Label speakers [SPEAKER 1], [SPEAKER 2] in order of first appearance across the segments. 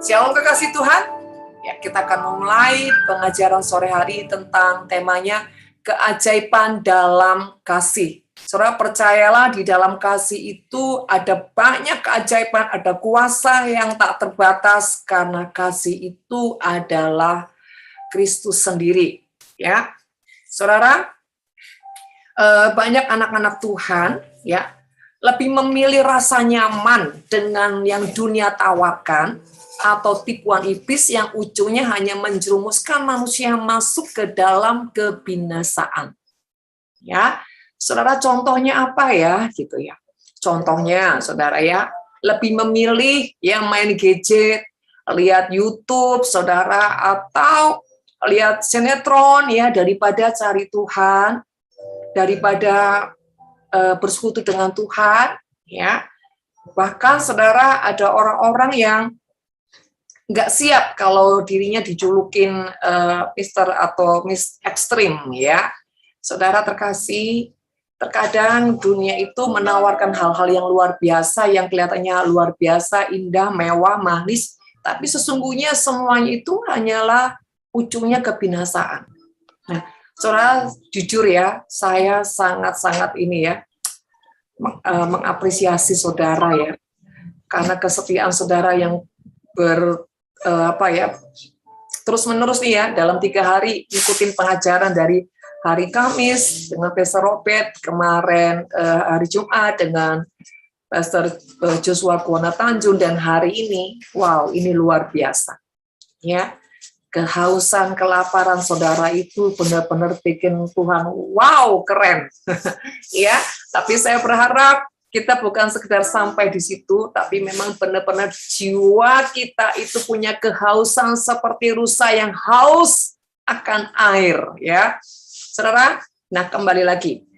[SPEAKER 1] Shalom kekasih Tuhan. Ya, kita akan memulai pengajaran sore hari tentang temanya keajaiban dalam kasih. Saudara percayalah di dalam kasih itu ada banyak keajaiban, ada kuasa yang tak terbatas karena kasih itu adalah Kristus sendiri. Ya, saudara, banyak anak-anak Tuhan ya lebih memilih rasa nyaman dengan yang dunia tawarkan atau tipuan iblis yang ujungnya hanya menjerumuskan manusia masuk ke dalam kebinasaan. Ya, saudara, contohnya apa ya, gitu ya? Contohnya, saudara ya, lebih memilih yang main gadget, lihat YouTube, saudara, atau lihat sinetron ya daripada cari Tuhan, daripada bersekutu dengan Tuhan, ya. Bahkan saudara ada orang-orang yang nggak siap kalau dirinya dijulukin Mister atau Miss Ekstrim, ya. Saudara terkasih, terkadang dunia itu menawarkan hal-hal yang luar biasa, yang kelihatannya luar biasa, indah, mewah, manis, tapi sesungguhnya semuanya itu hanyalah ujungnya kebinasaan. Nah, saudara, jujur ya, saya sangat-sangat ini ya, mengapresiasi saudara ya, karena kesetiaan saudara yang terus-menerus nih ya, dalam 3 hari ikutin pengajaran dari hari Kamis dengan Pastor Robert, kemarin hari Jumat dengan Pastor Joshua Kuwana Tanjung, dan hari ini, wow, ini luar biasa. Ya, kehausan, kelaparan saudara itu benar-benar bikin Tuhan, wow, keren. Ya, tapi saya berharap kita bukan sekedar sampai di situ, tapi memang benar-benar jiwa kita itu punya kehausan seperti rusa yang haus akan air, ya. Saudara, nah kembali lagi.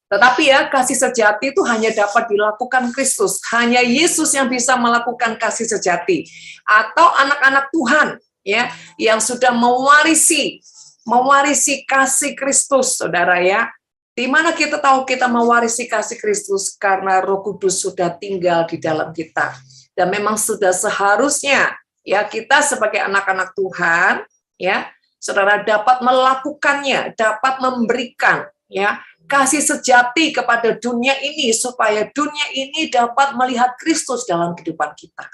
[SPEAKER 1] Tetapi ya, kasih sejati itu hanya dapat dilakukan Kristus. Hanya Yesus yang bisa melakukan kasih sejati. Atau anak-anak Tuhan, ya, yang sudah mewarisi kasih Kristus, saudara ya. Di mana kita tahu kita mewarisi kasih Kristus karena Roh Kudus sudah tinggal di dalam kita. Dan memang sudah seharusnya ya kita sebagai anak-anak Tuhan ya, saudara dapat melakukannya, dapat memberikan ya kasih sejati kepada dunia ini supaya dunia ini dapat melihat Kristus dalam kehidupan kita.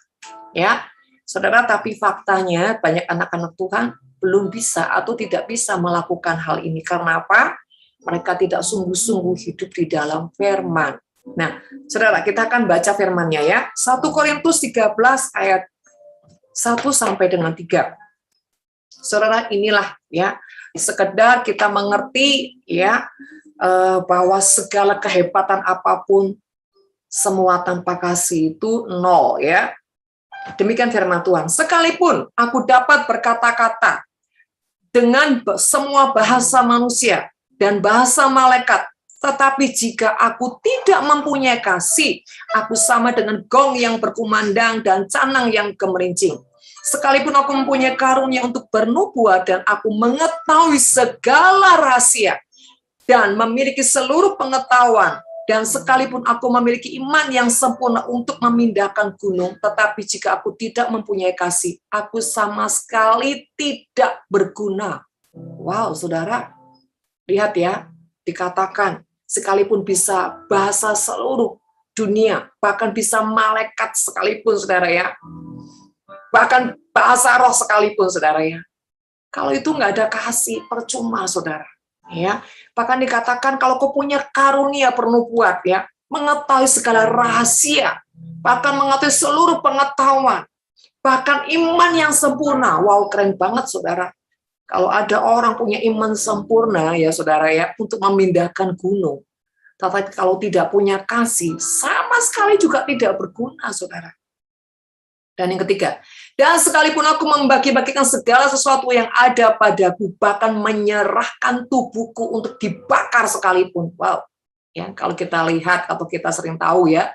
[SPEAKER 1] Ya. Saudara, tapi faktanya banyak anak-anak Tuhan belum bisa atau tidak bisa melakukan hal ini. Karena apa? Mereka tidak sungguh-sungguh hidup di dalam firman. Nah, saudara, kita akan baca firman-nya ya. 1 Korintus 13 ayat 1 sampai dengan 3. Saudara, inilah ya, sekedar kita mengerti ya bahwa segala kehebatan apapun semua tanpa kasih itu nol ya. Demikian firman Tuhan. Sekalipun aku dapat berkata-kata dengan semua bahasa manusia dan bahasa malaikat, tetapi jika aku tidak mempunyai kasih, aku sama dengan gong yang berkumandang dan canang yang gemerincing. Sekalipun aku mempunyai karunia untuk bernubuat dan aku mengetahui segala rahasia dan memiliki seluruh pengetahuan, dan sekalipun aku memiliki iman yang sempurna untuk memindahkan gunung, tetapi jika aku tidak mempunyai kasih, aku sama sekali tidak berguna. Wow, saudara. Lihat ya, dikatakan sekalipun bisa bahasa seluruh dunia, bahkan bisa malaikat sekalipun, saudara ya. Bahkan bahasa roh sekalipun, saudara ya. Kalau itu nggak ada kasih, percuma, saudara. Ya, bahkan dikatakan kalau kau punya karunia pernubuat ya, mengetahui segala rahasia, bahkan mengetahui seluruh pengetahuan, bahkan iman yang sempurna. Wow, keren banget, saudara. Kalau ada orang punya iman sempurna ya saudara ya untuk memindahkan gunung, tetapi kalau tidak punya kasih sama sekali juga tidak berguna, saudara. Dan yang ketiga, dan sekalipun aku membagi-bagikan segala sesuatu yang ada padaku, bahkan menyerahkan tubuhku untuk dibakar sekalipun. Wow, ya kalau kita lihat atau kita sering tahu ya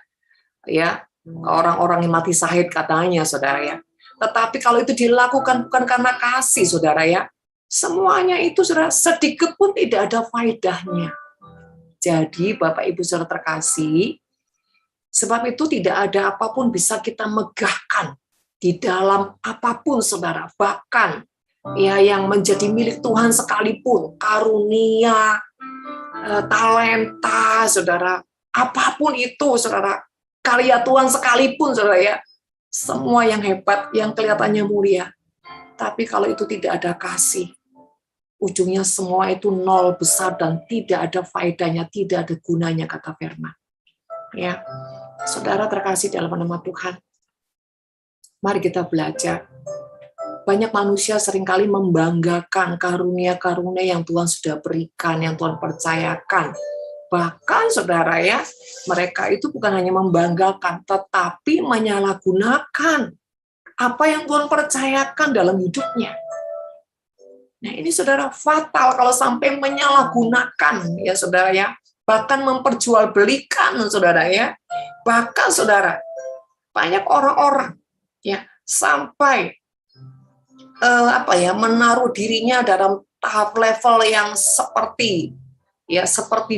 [SPEAKER 1] orang-orang yang mati syahid katanya, saudara ya. Tetapi kalau itu dilakukan bukan karena kasih, saudara ya, semuanya itu saudara sedikit pun tidak ada faedahnya. Jadi Bapak Ibu saudara terkasih, sebab itu tidak ada apapun bisa kita megahkan di dalam apapun saudara, bahkan ya yang menjadi milik Tuhan sekalipun, karunia, talenta saudara, apapun itu saudara, karya Tuhan sekalipun saudara ya, semua yang hebat, yang kelihatannya mulia, tapi kalau itu tidak ada kasih, ujungnya semua itu nol besar dan tidak ada faedahnya, tidak ada gunanya, kata firman. Ya, saudara terkasih dalam nama Tuhan, mari kita belajar. Banyak manusia seringkali membanggakan karunia-karunia yang Tuhan sudah berikan, yang Tuhan percayakan. Bahkan saudara ya, mereka itu bukan hanya membanggakan, tetapi menyalahgunakan apa yang Tuhan percayakan dalam hidupnya. Nah ini saudara fatal kalau sampai menyalahgunakan ya saudara ya, bahkan memperjualbelikan saudara ya. Bahkan saudara, banyak orang-orang ya sampai menaruh dirinya dalam tahap level yang seperti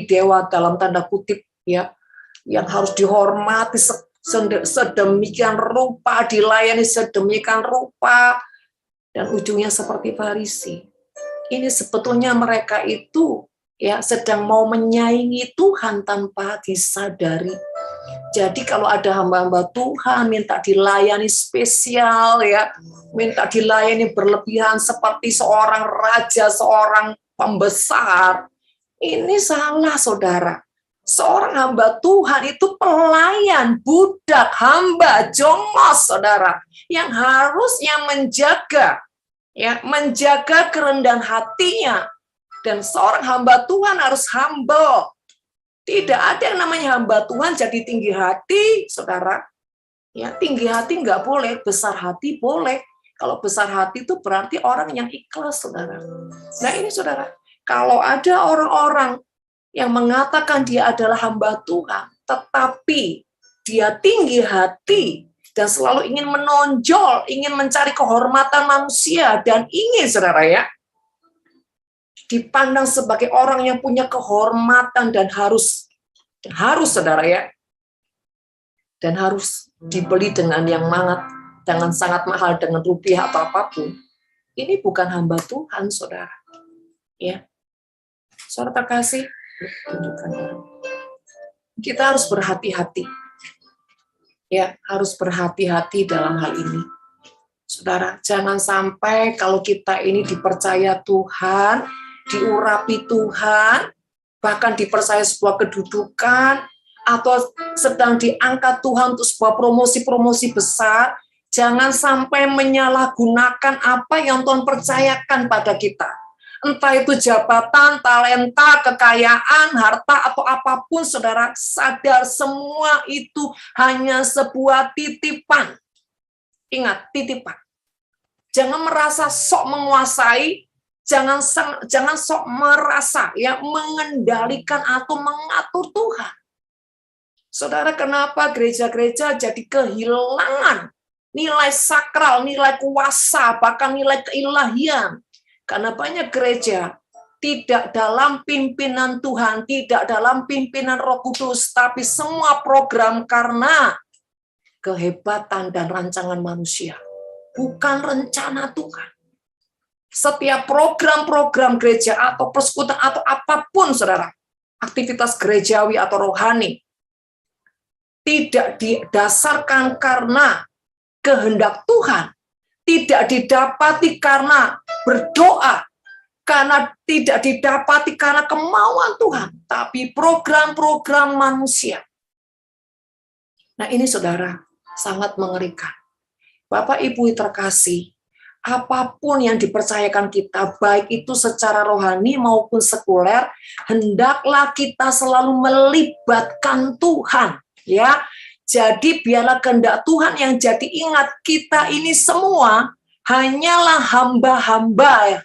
[SPEAKER 1] dewa dalam tanda kutip ya, yang harus dihormati sedemikian rupa, dilayani sedemikian rupa, dan ujungnya seperti Farisi. Ini sebetulnya mereka itu ya sedang mau menyaingi Tuhan tanpa disadari. Jadi kalau ada hamba-hamba Tuhan minta dilayani spesial ya, minta dilayani berlebihan seperti seorang raja, seorang pembesar, ini salah saudara. Seorang hamba Tuhan itu pelayan, budak, hamba, jongos saudara, yang harusnya menjaga kerendahan hatinya. Dan seorang hamba Tuhan harus humble. Tidak ada yang namanya hamba Tuhan jadi tinggi hati, saudara. Ya, tinggi hati nggak boleh, besar hati boleh. Kalau besar hati itu berarti orang yang ikhlas, saudara. Nah ini saudara, kalau ada orang-orang yang mengatakan dia adalah hamba Tuhan, tetapi dia tinggi hati dan selalu ingin menonjol, ingin mencari kehormatan manusia, dan ingin, saudara ya, dipandang sebagai orang yang punya kehormatan dan harus saudara ya, dan harus dibeli dengan yang sangat mahal dengan rupiah atau apapun. Ini bukan hamba Tuhan, saudara. Ya, saudara terkasih, kita harus berhati-hati. Ya, harus berhati-hati dalam hal ini. Saudara, jangan sampai kalau kita ini dipercaya Tuhan, diurapi Tuhan, bahkan dipercaya sebuah kedudukan, atau sedang diangkat Tuhan untuk sebuah promosi-promosi besar, jangan sampai menyalahgunakan apa yang Tuhan percayakan pada kita. Entah itu jabatan, talenta, kekayaan, harta, atau apapun, saudara, sadar semua itu hanya sebuah titipan. Ingat, titipan. Jangan merasa sok menguasai, jangan sok merasa ya mengendalikan atau mengatur Tuhan. Saudara, kenapa gereja-gereja jadi kehilangan nilai sakral, nilai kuasa, bahkan nilai keilahian? Karena banyak gereja tidak dalam pimpinan Tuhan, tidak dalam pimpinan Roh Kudus, tapi semua program karena kehebatan dan rancangan manusia, bukan rencana Tuhan. Setiap program-program gereja atau persekutuan atau apapun, saudara, aktivitas gerejawi atau rohani, tidak didasarkan karena kehendak Tuhan, tidak didapati karena berdoa, karena tidak didapati karena kemauan Tuhan, tapi program-program manusia. Nah ini saudara, sangat mengerikan. Bapak Ibu terkasih, apapun yang dipercayakan kita, baik itu secara rohani maupun sekuler, hendaklah kita selalu melibatkan Tuhan, ya. Jadi biarlah kehendak Tuhan yang jadi. Ingat, kita ini semua hanyalah hamba-hamba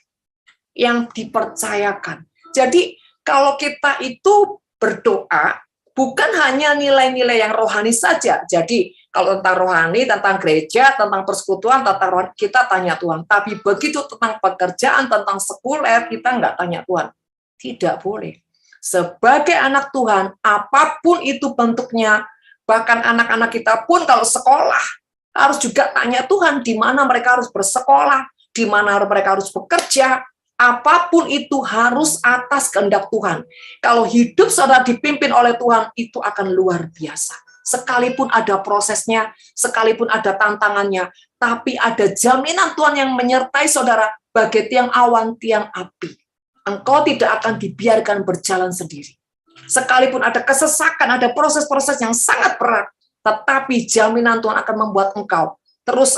[SPEAKER 1] yang dipercayakan. Jadi kalau kita itu berdoa, bukan hanya nilai-nilai yang rohani saja. Jadi kalau tentang rohani, tentang gereja, tentang persekutuan, tentang rohani, kita tanya Tuhan. Tapi begitu tentang pekerjaan, tentang sekuler, kita nggak tanya Tuhan. Tidak boleh. Sebagai anak Tuhan, apapun itu bentuknya, bahkan anak-anak kita pun kalau sekolah, harus juga tanya Tuhan di mana mereka harus bersekolah, di mana mereka harus bekerja. Apapun itu harus atas kehendak Tuhan. Kalau hidup saudara dipimpin oleh Tuhan, itu akan luar biasa. Sekalipun ada prosesnya, sekalipun ada tantangannya, tapi ada jaminan Tuhan yang menyertai saudara bagai tiang awan, tiang api. Engkau tidak akan dibiarkan berjalan sendiri. Sekalipun ada kesesakan, ada proses-proses yang sangat berat, tetapi jaminan Tuhan akan membuat engkau terus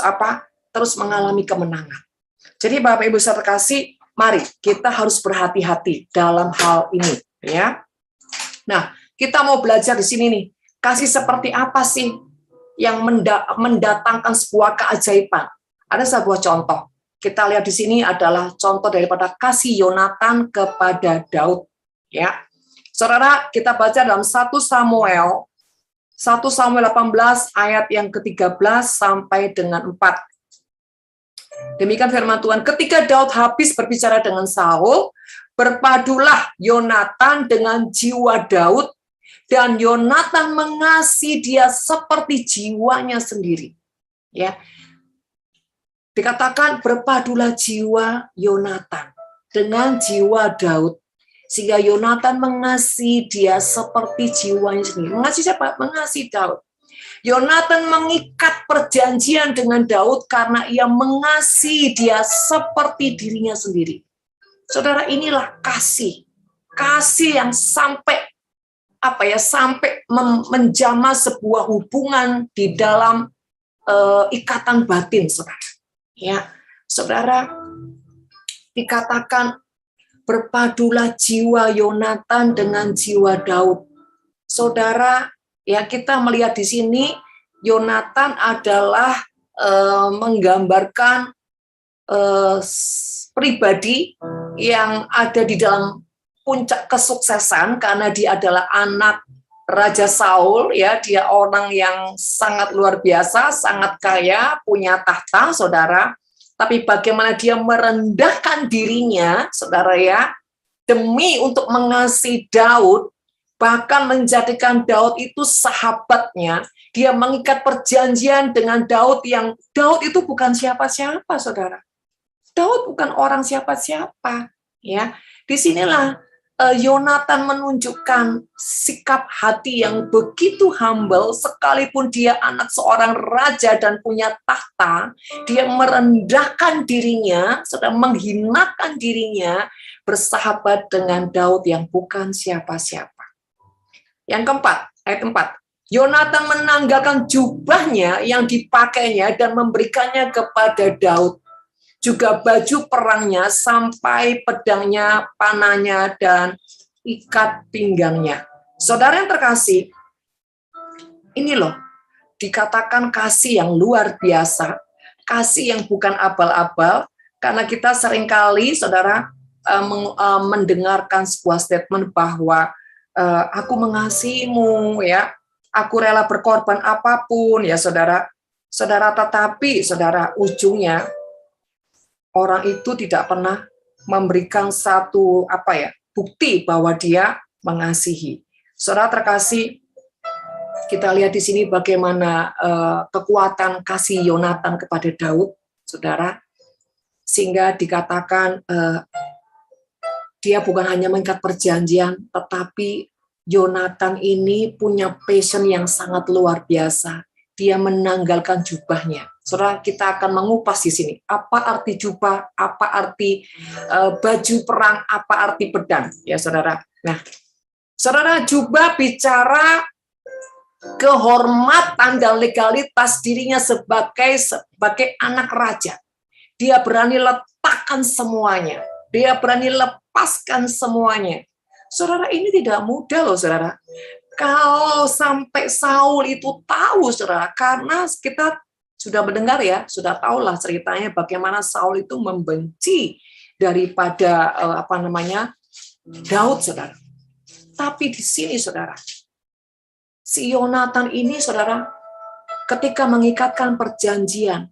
[SPEAKER 1] terus mengalami kemenangan. Jadi Bapak Ibu saudara terkasih, mari kita harus berhati-hati dalam hal ini, ya. Nah, kita mau belajar di sini nih, kasih seperti apa sih yang mendatangkan sebuah keajaiban? Ada sebuah contoh. Kita lihat di sini adalah contoh daripada kasih Yonatan kepada Daud, ya. Saudara, kita baca dalam 1 Samuel 18 ayat yang ke-13 sampai dengan 4. Demikian firman Tuhan, ketika Daud habis berbicara dengan Saul, berpadulah Yonatan dengan jiwa Daud, dan Yonatan mengasihi dia seperti jiwanya sendiri. Ya, dikatakan berpadulah jiwa Yonatan dengan jiwa Daud, sehingga Yonatan mengasihi dia seperti jiwanya sendiri. Mengasihi siapa? Mengasihi Daud. Yonatan mengikat perjanjian dengan Daud karena ia mengasihi dia seperti dirinya sendiri. Saudara, inilah kasih yang sampai sampai menjamah sebuah hubungan di dalam ikatan batin, saudara. Ya, saudara, dikatakan berpadulah jiwa Yonatan dengan jiwa Daud. Saudara, ya, kita melihat di sini Yonatan adalah menggambarkan pribadi yang ada di dalam puncak kesuksesan karena dia adalah anak Raja Saul, ya, dia orang yang sangat luar biasa, sangat kaya, punya tahta, saudara. Tapi bagaimana dia merendahkan dirinya, saudara, ya, demi untuk mengasihi Daud, bahkan menjadikan Daud itu sahabatnya. Dia mengikat perjanjian dengan Daud, yang Daud itu bukan siapa-siapa, saudara. Daud bukan orang siapa-siapa. Ya, disinilah Yonatan menunjukkan sikap hati yang begitu humble, sekalipun dia anak seorang raja dan punya tahta, dia merendahkan dirinya, sedang menghinakan dirinya, bersahabat dengan Daud yang bukan siapa-siapa. Yang keempat, ayat 4. Yonatan menanggalkan jubahnya yang dipakainya dan memberikannya kepada Daud, juga baju perangnya sampai pedangnya, panahnya, dan ikat pinggangnya. Saudara yang terkasih, ini loh, dikatakan kasih yang luar biasa, kasih yang bukan abal-abal, karena kita seringkali, saudara, mendengarkan sebuah statement bahwa aku mengasihimu, ya, aku rela berkorban apapun, ya saudara. Saudara, tetapi saudara, ujungnya orang itu tidak pernah memberikan satu bukti bahwa dia mengasihi. Saudara terkasih, kita lihat di sini bagaimana kekuatan kasih Yonatan kepada Daud, saudara, sehingga dikatakan dia bukan hanya mengikat perjanjian, tetapi Yonatan ini punya passion yang sangat luar biasa. Dia menanggalkan jubahnya. Saudara, kita akan mengupas di sini. Apa arti jubah? Apa arti baju perang? Apa arti pedang? Ya, saudara. Nah, saudara, jubah bicara kehormatan dan legalitas dirinya sebagai anak raja. Dia berani letakkan semuanya. Dia berani lepaskan semuanya. Saudara, ini tidak mudah loh, saudara. Kalau sampai Saul itu tahu, saudara, karena kita sudah mendengar ya, sudah tahulah ceritanya bagaimana Saul itu membenci daripada Daud, saudara. Tapi di sini, saudara, si Yonatan ini, saudara, ketika mengikatkan perjanjian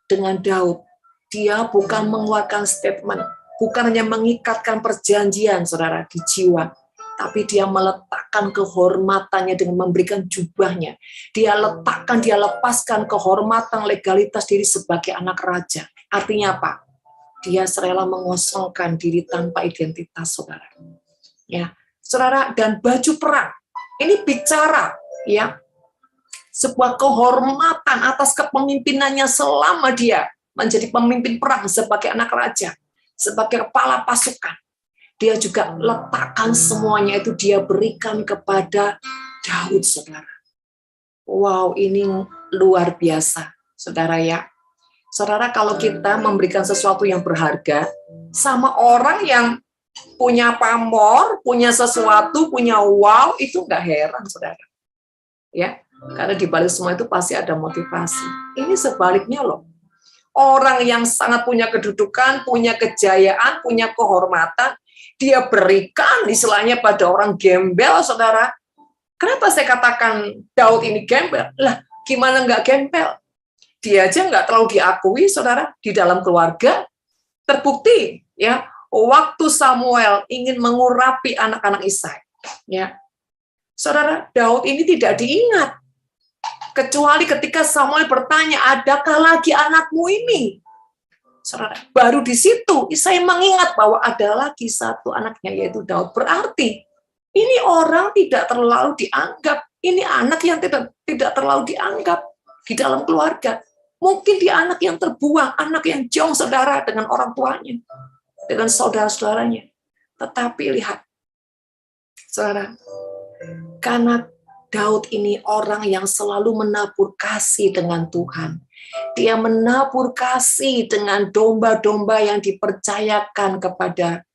[SPEAKER 1] dengan Daud, dia bukan mengeluarkan statement, bukan hanya mengikatkan perjanjian, saudara, di jiwa, tapi dia meletakkan kehormatannya dengan memberikan jubahnya. Dia lepaskan kehormatan legalitas diri sebagai anak raja. Artinya apa? Dia rela mengosongkan diri tanpa identitas, saudara. Ya, saudara, dan baju perang. Ini bicara, ya, sebuah kehormatan atas kepemimpinannya selama dia menjadi pemimpin perang sebagai anak raja, sebagai kepala pasukan. Dia juga letakkan semuanya itu dia berikan kepada Daud, saudara. Wow, ini luar biasa, saudara ya. Saudara, kalau kita memberikan sesuatu yang berharga sama orang yang punya pamor, punya sesuatu, punya wow, itu nggak heran, saudara. Ya, karena di balik semua itu pasti ada motivasi. Ini sebaliknya loh. Orang yang sangat punya kedudukan, punya kejayaan, punya kehormatan, dia berikan istilahnya pada orang gembel, saudara. Kenapa saya katakan Daud ini gembel? Lah, gimana nggak gembel? Dia aja nggak terlalu diakui, saudara, di dalam keluarga. Terbukti, ya, waktu Samuel ingin mengurapi anak-anak Isai, ya, saudara, Daud ini tidak diingat. Kecuali ketika Samuel bertanya, adakah lagi anakmu ini? Saudara, baru di situ Isai mengingat bahwa ada lagi satu anaknya, yaitu Daud. Berarti ini orang tidak terlalu dianggap. Ini anak yang tidak terlalu dianggap di dalam keluarga. Mungkin dia anak yang terbuang, anak yang jauh, saudara, dengan orang tuanya, dengan saudara-saudaranya. Tetapi lihat, saudara, karena Daud ini orang yang selalu menabur kasih dengan Tuhan. Dia menabur kasih dengan domba-domba yang dipercayakan kepada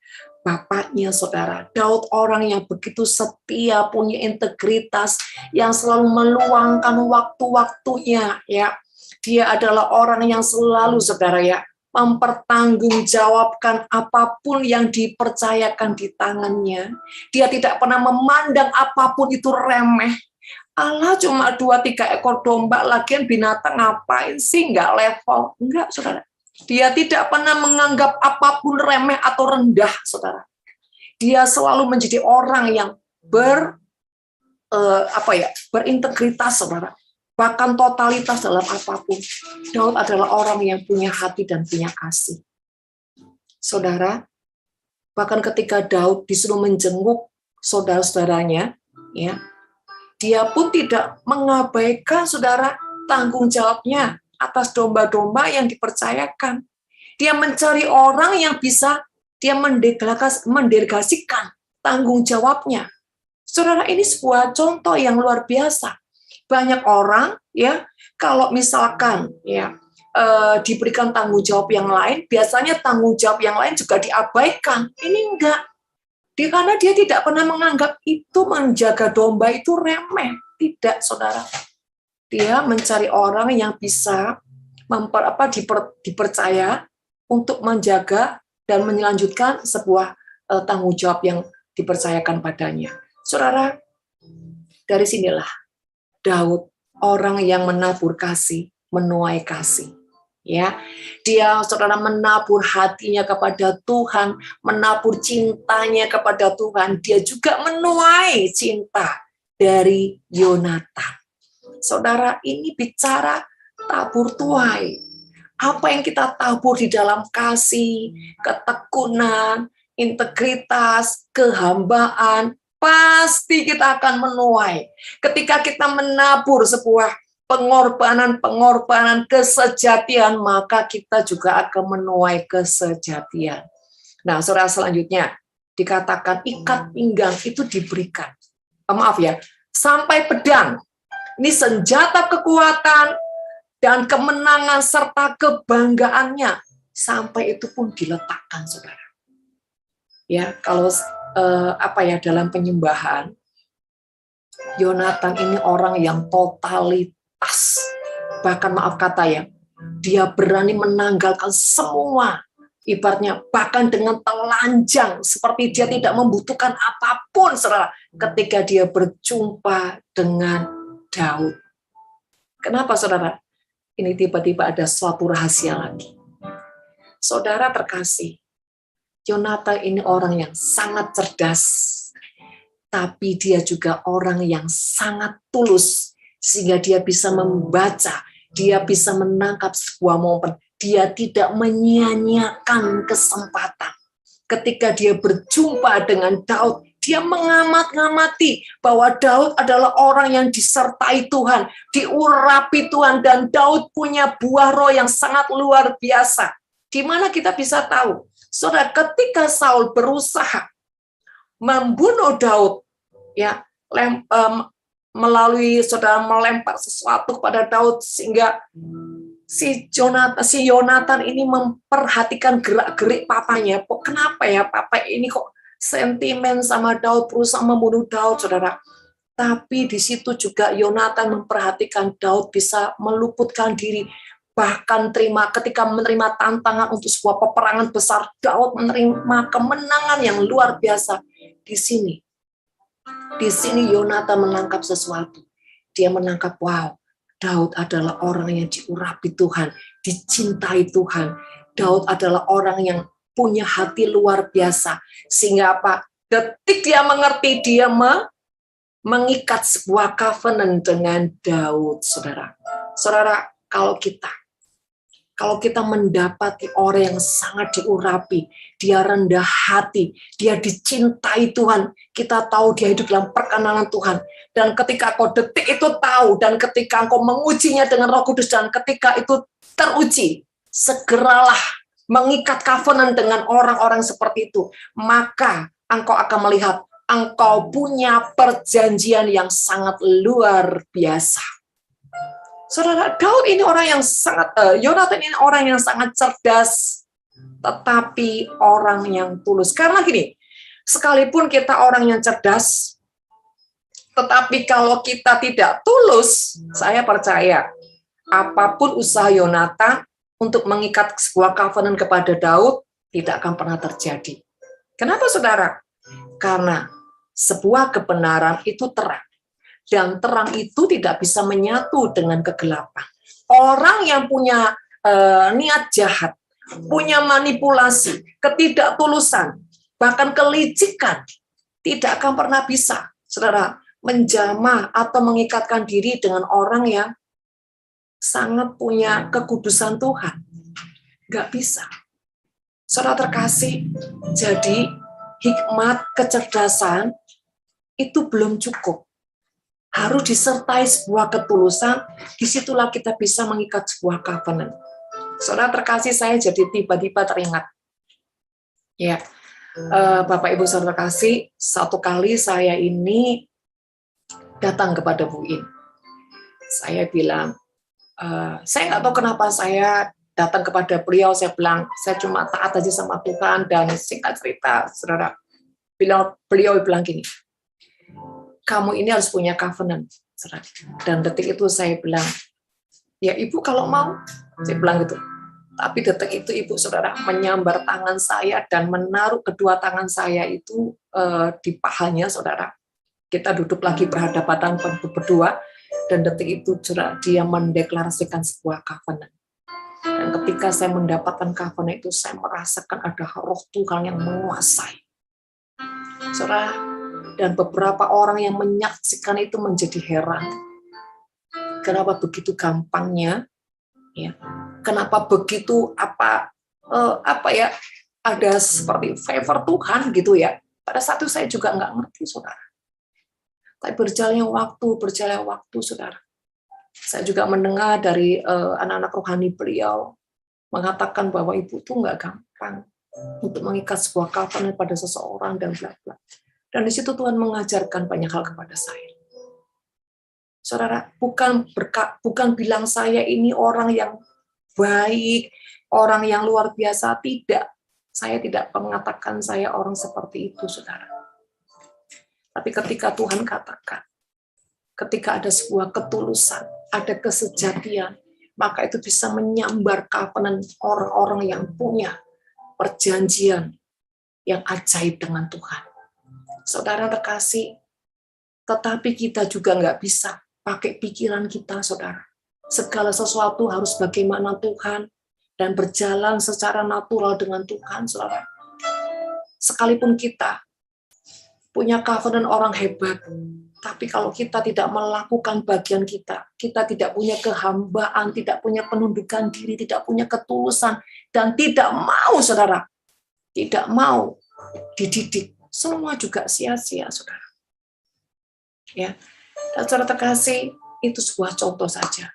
[SPEAKER 1] bapaknya, saudara. Daud orang yang begitu setia, punya integritas, yang selalu meluangkan waktu-waktunya. Ya, dia adalah orang yang selalu, saudara, ya, mempertanggungjawabkan apapun yang dipercayakan di tangannya. Dia tidak pernah memandang apapun itu remeh. Allah cuma 2-3 ekor domba, lagian binatang ngapain sih, nggak level. Enggak, saudara. Dia tidak pernah menganggap apapun remeh atau rendah, saudara. Dia selalu menjadi orang yang berintegritas, saudara. Bahkan totalitas dalam apapun. Daud adalah orang yang punya hati dan punya kasih. Saudara, bahkan ketika Daud disuruh menjenguk saudara-saudaranya, ya, dia pun tidak mengabaikan, saudara, tanggung jawabnya atas domba-domba yang dipercayakan. Dia mencari orang yang bisa dia mendelegasikan tanggung jawabnya. Saudara, ini sebuah contoh yang luar biasa. Banyak orang, ya, kalau misalkan, ya, diberikan tanggung jawab yang lain, biasanya tanggung jawab yang lain juga diabaikan. Ini enggak. Karena dia tidak pernah menganggap itu menjaga domba itu remeh. Tidak, saudara. Dia mencari orang yang bisa dipercaya untuk menjaga dan melanjutkan sebuah tanggung jawab yang dipercayakan padanya. Saudara, dari sinilah Daud, orang yang menabur kasih, menuai kasih. Ya, dia, saudara, menabur hatinya kepada Tuhan, menabur cintanya kepada Tuhan. Dia juga menuai cinta dari Yonatan. Saudara, ini bicara tabur tuai. Apa yang kita tabur di dalam kasih, ketekunan, integritas, kehambaan, pasti kita akan menuai. Ketika kita menabur sebuah pengorbanan kesejatian, maka kita juga akan menuai kesejatian. Nah, saudara, selanjutnya dikatakan ikat pinggang itu diberikan. Maaf ya, sampai pedang. Ini senjata kekuatan dan kemenangan serta kebanggaannya, sampai itu pun diletakkan, saudara. Ya, kalau dalam penyembahan, Yonatan ini orang yang totalitas. Bahkan maaf kata ya, dia berani menanggalkan semua, ibaratnya bahkan dengan telanjang, seperti dia tidak membutuhkan apapun, saudara, ketika dia berjumpa dengan Daud. Kenapa, saudara? Ini tiba-tiba ada suatu rahasia lagi. Saudara terkasih, Yonatan ini orang yang sangat cerdas. tapi dia juga orang yang sangat tulus, sehingga dia bisa membaca, dia bisa menangkap sebuah momen, dia tidak menyia-nyiakan kesempatan. Ketika dia berjumpa dengan Daud, dia mengamat-ngamati bahwa Daud adalah orang yang disertai Tuhan, diurapi Tuhan, dan Daud punya buah roh yang sangat luar biasa. Di mana kita bisa tahu, saudara, ketika Saul berusaha membunuh Daud, ya, melalui saudara melempar sesuatu kepada Daud sehingga si Yonatan ini memperhatikan gerak-gerik papanya. Kenapa ya papa ini kok sentimen sama Daud, berusaha membunuh Daud, saudara. Tapi di situ juga Yonatan memperhatikan Daud bisa meluputkan diri. Bahkan ketika menerima tantangan untuk sebuah peperangan besar, Daud menerima kemenangan yang luar biasa. Di sini Yonatan menangkap sesuatu. Dia menangkap, wow, Daud adalah orang yang diurapi Tuhan, dicintai Tuhan. Daud adalah orang yang punya hati luar biasa. Sehingga apa? Detik dia mengerti, dia mengikat sebuah covenant dengan Daud, saudara. Saudara, kalau kita mendapati orang yang sangat diurapi, dia rendah hati, dia dicintai Tuhan, kita tahu dia hidup dalam perkenanan Tuhan. Dan ketika kau detik itu tahu, dan ketika engkau mengujinya dengan Roh Kudus, dan ketika itu teruji, segeralah mengikat covenant dengan orang-orang seperti itu. Maka engkau akan melihat, engkau punya perjanjian yang sangat luar biasa. Saudara, Daud ini orang yang sangat, Yonatan ini orang yang sangat cerdas, tetapi orang yang tulus. Karena gini, sekalipun kita orang yang cerdas, tetapi kalau kita tidak tulus, saya percaya, apapun usaha Yonatan untuk mengikat sebuah covenant kepada Daud, tidak akan pernah terjadi. Kenapa, saudara? Karena sebuah kebenaran itu terang. Dan terang itu tidak bisa menyatu dengan kegelapan. Orang yang punya niat jahat, punya manipulasi, ketidaktulusan, bahkan kelicikan, tidak akan pernah bisa, saudara, menjamah atau mengikatkan diri dengan orang yang sangat punya kekudusan Tuhan. Nggak bisa. Saudara terkasih, jadi hikmat, kecerdasan, itu belum cukup. Harus disertai sebuah ketulusan, disitulah kita bisa mengikat sebuah covenant. Saudara terkasih, saya jadi tiba-tiba teringat. Ya, Bapak Ibu saudara terkasih, satu kali saya ini datang kepada Bu In. Saya bilang, saya nggak tahu kenapa saya datang kepada beliau, saya bilang, saya cuma taat aja sama Tuhan, dan singkat cerita, saudara, beliau bilang gini, kamu ini harus punya covenant. Dan detik itu saya bilang, ya Ibu kalau mau, saya bilang gitu. Tapi detik itu Ibu saudara menyambar tangan saya dan menaruh kedua tangan saya itu di pahanya, saudara. Kita duduk lagi berhadapan berdua, dan detik itu saudara, dia mendeklarasikan sebuah covenant. Dan ketika saya mendapatkan covenant itu, saya merasakan ada roh Tuhan yang menguasai. Saudara, dan beberapa orang yang menyaksikan itu menjadi heran. Kenapa begitu gampangnya? Ya. Kenapa begitu apa ya? Ada seperti favor Tuhan gitu ya. Pada saat itu saya juga nggak ngerti, saudara. Tapi berjalannya waktu, saudara. Saya juga mendengar dari anak-anak rohani beliau mengatakan bahwa Ibu itu nggak gampang untuk mengikat sebuah covenant pada seseorang dan bla bla. Dan di situ Tuhan mengajarkan banyak hal kepada saya. Saudara, bukan bilang saya ini orang yang baik, orang yang luar biasa, tidak. Saya tidak mengatakan saya orang seperti itu, saudara. Tapi ketika Tuhan katakan, ketika ada sebuah ketulusan, ada kesejatian, maka itu bisa menyambar covenant orang-orang yang punya perjanjian yang ajaib dengan Tuhan. Saudara terkasih, tetapi kita juga nggak bisa pakai pikiran kita, saudara. Segala sesuatu harus bagaimana Tuhan dan berjalan secara natural dengan Tuhan, saudara. Sekalipun kita punya covenant orang hebat. Tapi kalau kita tidak melakukan bagian kita tidak punya kehambaan, tidak punya penundukan diri, tidak punya ketulusan, dan tidak mau, saudara, tidak mau dididik, semua juga sia-sia, saudara. Ya, dan saudara terkasih, itu sebuah contoh saja.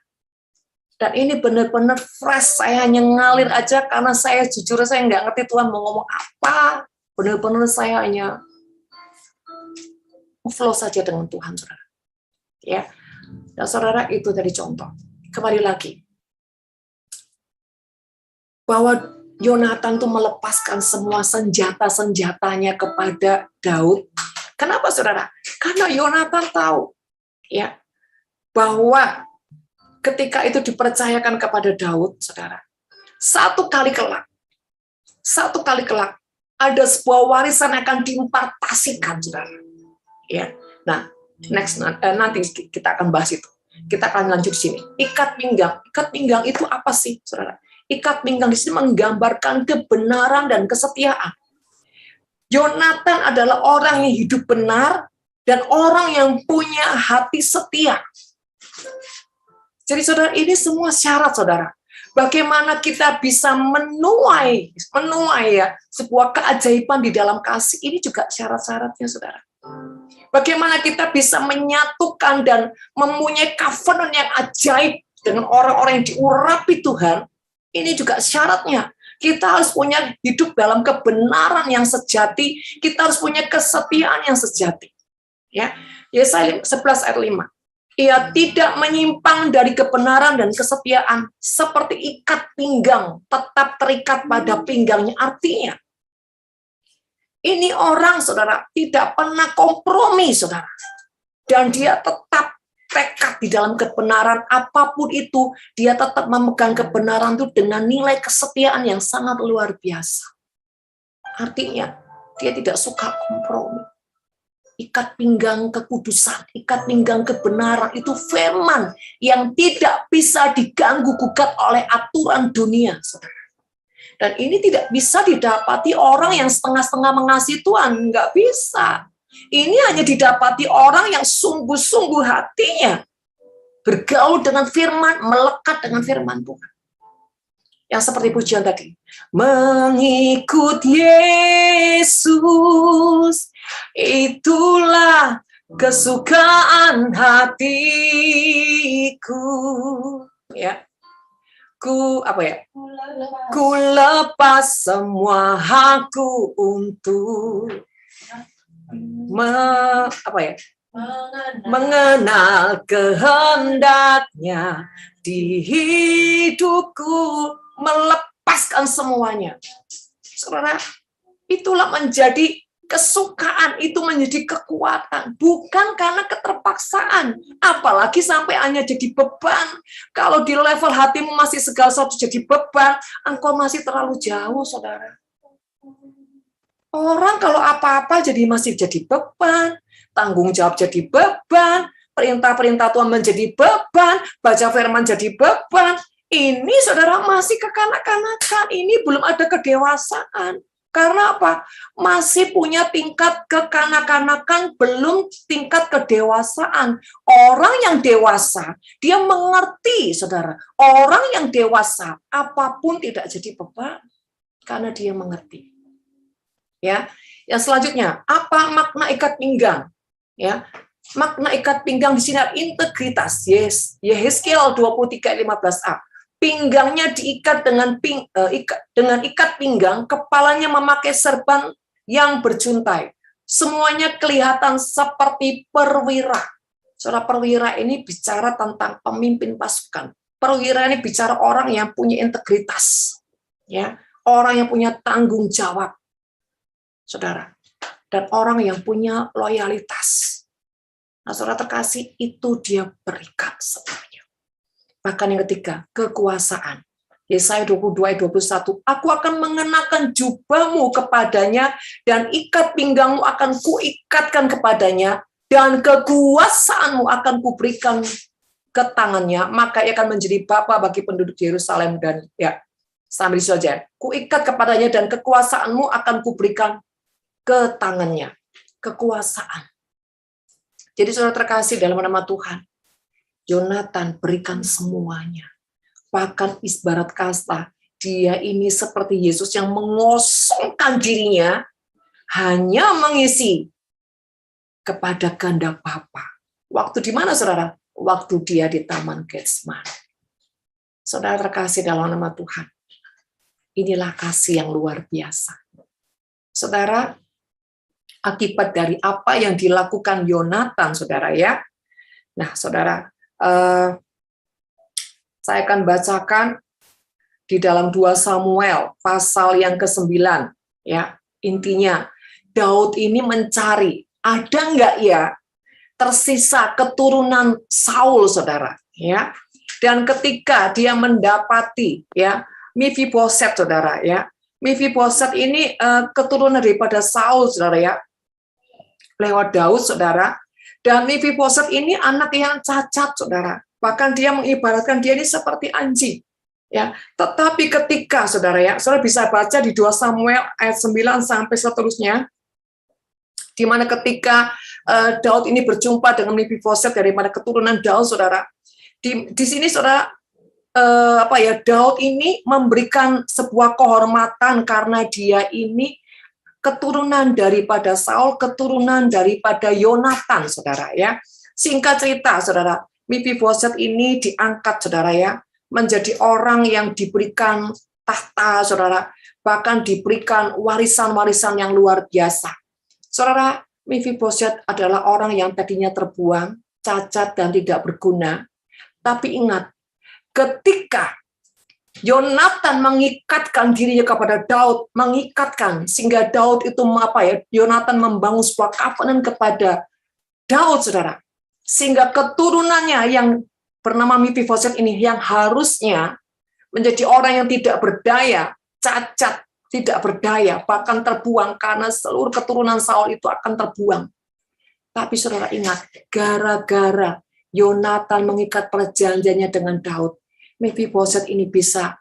[SPEAKER 1] Dan ini benar-benar fresh, saya hanya ngalir aja karena saya jujur saya nggak ngerti Tuhan mau ngomong apa. Benar-benar saya hanya flow saja dengan Tuhan, saudara. Ya, dan saudara itu dari contoh. Kembali lagi bahwa Yonatan tuh melepaskan semua senjata-senjatanya kepada Daud. Kenapa, saudara? Karena Yonatan tahu, ya, bahwa ketika itu dipercayakan kepada Daud, saudara, satu kali kelak, ada sebuah warisan yang akan diimpartasikan, saudara. Ya, nah, nanti kita akan bahas itu. Kita akan lanjut di sini. Ikat pinggang itu apa sih, saudara? Ikat pinggang di sini menggambarkan kebenaran dan kesetiaan. Yonatan adalah orang yang hidup benar dan orang yang punya hati setia. Jadi saudara, ini semua syarat, saudara. Bagaimana kita bisa menuai ya sebuah keajaiban di dalam kasih, ini juga syarat-syaratnya, saudara. Bagaimana kita bisa menyatukan dan mempunyai covenant yang ajaib dengan orang-orang yang diurapi Tuhan, ini juga syaratnya. Kita harus punya hidup dalam kebenaran yang sejati, kita harus punya kesetiaan yang sejati. Ya, Yesaya 11 ayat 5. Ia tidak menyimpang dari kebenaran dan kesetiaan, seperti ikat pinggang tetap terikat pada pinggangnya. Artinya, ini orang, saudara, tidak pernah kompromi, saudara. Dan dia tetap tekad di dalam kebenaran, apapun itu, dia tetap memegang kebenaran itu dengan nilai kesetiaan yang sangat luar biasa. Artinya, dia tidak suka kompromi. Ikat pinggang kekudusan, ikat pinggang kebenaran, itu firman yang tidak bisa diganggu-gugat oleh aturan dunia, saudara. Dan ini tidak bisa didapati orang yang setengah-setengah mengasihi Tuhan, nggak bisa. Ini hanya didapati orang yang sungguh-sungguh hatinya bergaul dengan firman, melekat dengan firman Tuhan. Yang seperti pujian tadi, mengikut Yesus, itulah kesukaan hatiku. Ya, ku lepas semua hakku untuk mengenal kehendaknya di hidupku, melepaskan semuanya. Saudara, itulah menjadi kesukaan, itu menjadi kekuatan, bukan karena keterpaksaan, apalagi sampai hanya jadi beban. Kalau di level hatimu masih segala sesuatu jadi beban, engkau masih terlalu jauh, saudara. Orang kalau apa-apa masih jadi beban, tanggung jawab jadi beban, perintah-perintah Tuhan menjadi beban, baca firman jadi beban. Ini, saudara, masih kekanak-kanakan, ini belum ada kedewasaan. Karena apa? Masih punya tingkat kekanak-kanakan, belum tingkat kedewasaan. Orang yang dewasa, dia mengerti, saudara. Orang yang dewasa, apapun tidak jadi beban, karena dia mengerti. Ya, yang selanjutnya, apa makna ikat pinggang? Ya, makna ikat pinggang di sini integritas. Yes, Yehezkiel 23:15a. Pinggangnya diikat dengan ikat pinggang, kepalanya memakai serban yang berjuntai. Semuanya kelihatan seperti perwira. Saudara, perwira ini bicara tentang pemimpin pasukan. Perwira ini bicara orang yang punya integritas, ya, orang yang punya tanggung jawab, saudara, dan orang yang punya loyalitas. Nah, saudara terkasih, itu dia berikat semuanya. Bahkan yang ketiga, kekuasaan. Yesaya 22:21, aku akan mengenakan jubahmu kepadanya, dan ikat pinggangmu akan kuikatkan kepadanya, dan kekuasaanmu akan kuberikan ke tangannya, maka ia akan menjadi bapa bagi penduduk Yerusalem. Dan ya, sambil saja, kuikat kepadanya dan kekuasaanmu akan kuberikan ke tangannya. kekuasaan. Jadi saudara terkasih dalam nama Tuhan, Yonatan berikan semuanya. Bahkan ibarat kasta, dia ini seperti Yesus yang mengosongkan dirinya hanya mengisi kepada ganda Bapa. Waktu di mana saudara? Waktu dia di Taman Getsemani. Saudara terkasih dalam nama Tuhan, inilah kasih yang luar biasa. Saudara, akibat dari apa yang dilakukan Yonatan, saudara ya. Nah, saudara, saya akan bacakan di dalam 2 Samuel pasal yang ke-9 ya. Intinya Daud ini mencari ada enggak ya tersisa keturunan Saul, saudara ya. Dan ketika dia mendapati ya Mephiboset, saudara ya. Mephiboset ini keturunan daripada Saul, saudara ya. Lewat Daud, saudara. Dan Mephiboset ini anak yang cacat, saudara. Bahkan dia mengibaratkan dia ini seperti anjing. Ya, tetapi ketika saudara ya, saudara bisa baca di 2 Samuel ayat 9 sampai seterusnya, di mana ketika Daud ini berjumpa dengan Mephiboset daripada keturunan Daud, saudara. Di sini saudara Daud ini memberikan sebuah kehormatan karena dia ini keturunan daripada Saul, keturunan daripada Yonatan, saudara ya. Singkat cerita, saudara, Mephiboset ini diangkat, saudara ya, menjadi orang yang diberikan tahta, saudara, bahkan diberikan warisan-warisan yang luar biasa. Saudara, Mephiboset adalah orang yang tadinya terbuang, cacat dan tidak berguna. Tapi ingat, ketika Yonatan mengikatkan dirinya kepada Daud, mengikatkan sehingga Daud itu Yonatan membangun sebuah covenant kepada Daud, saudara, sehingga keturunannya yang bernama Mephiboset ini yang harusnya menjadi orang yang tidak berdaya, cacat, tidak berdaya, bahkan terbuang karena seluruh keturunan Saul itu akan terbuang. Tapi saudara ingat, gara-gara Yonatan mengikat perjanjiannya dengan Daud, Mephiboset ini bisa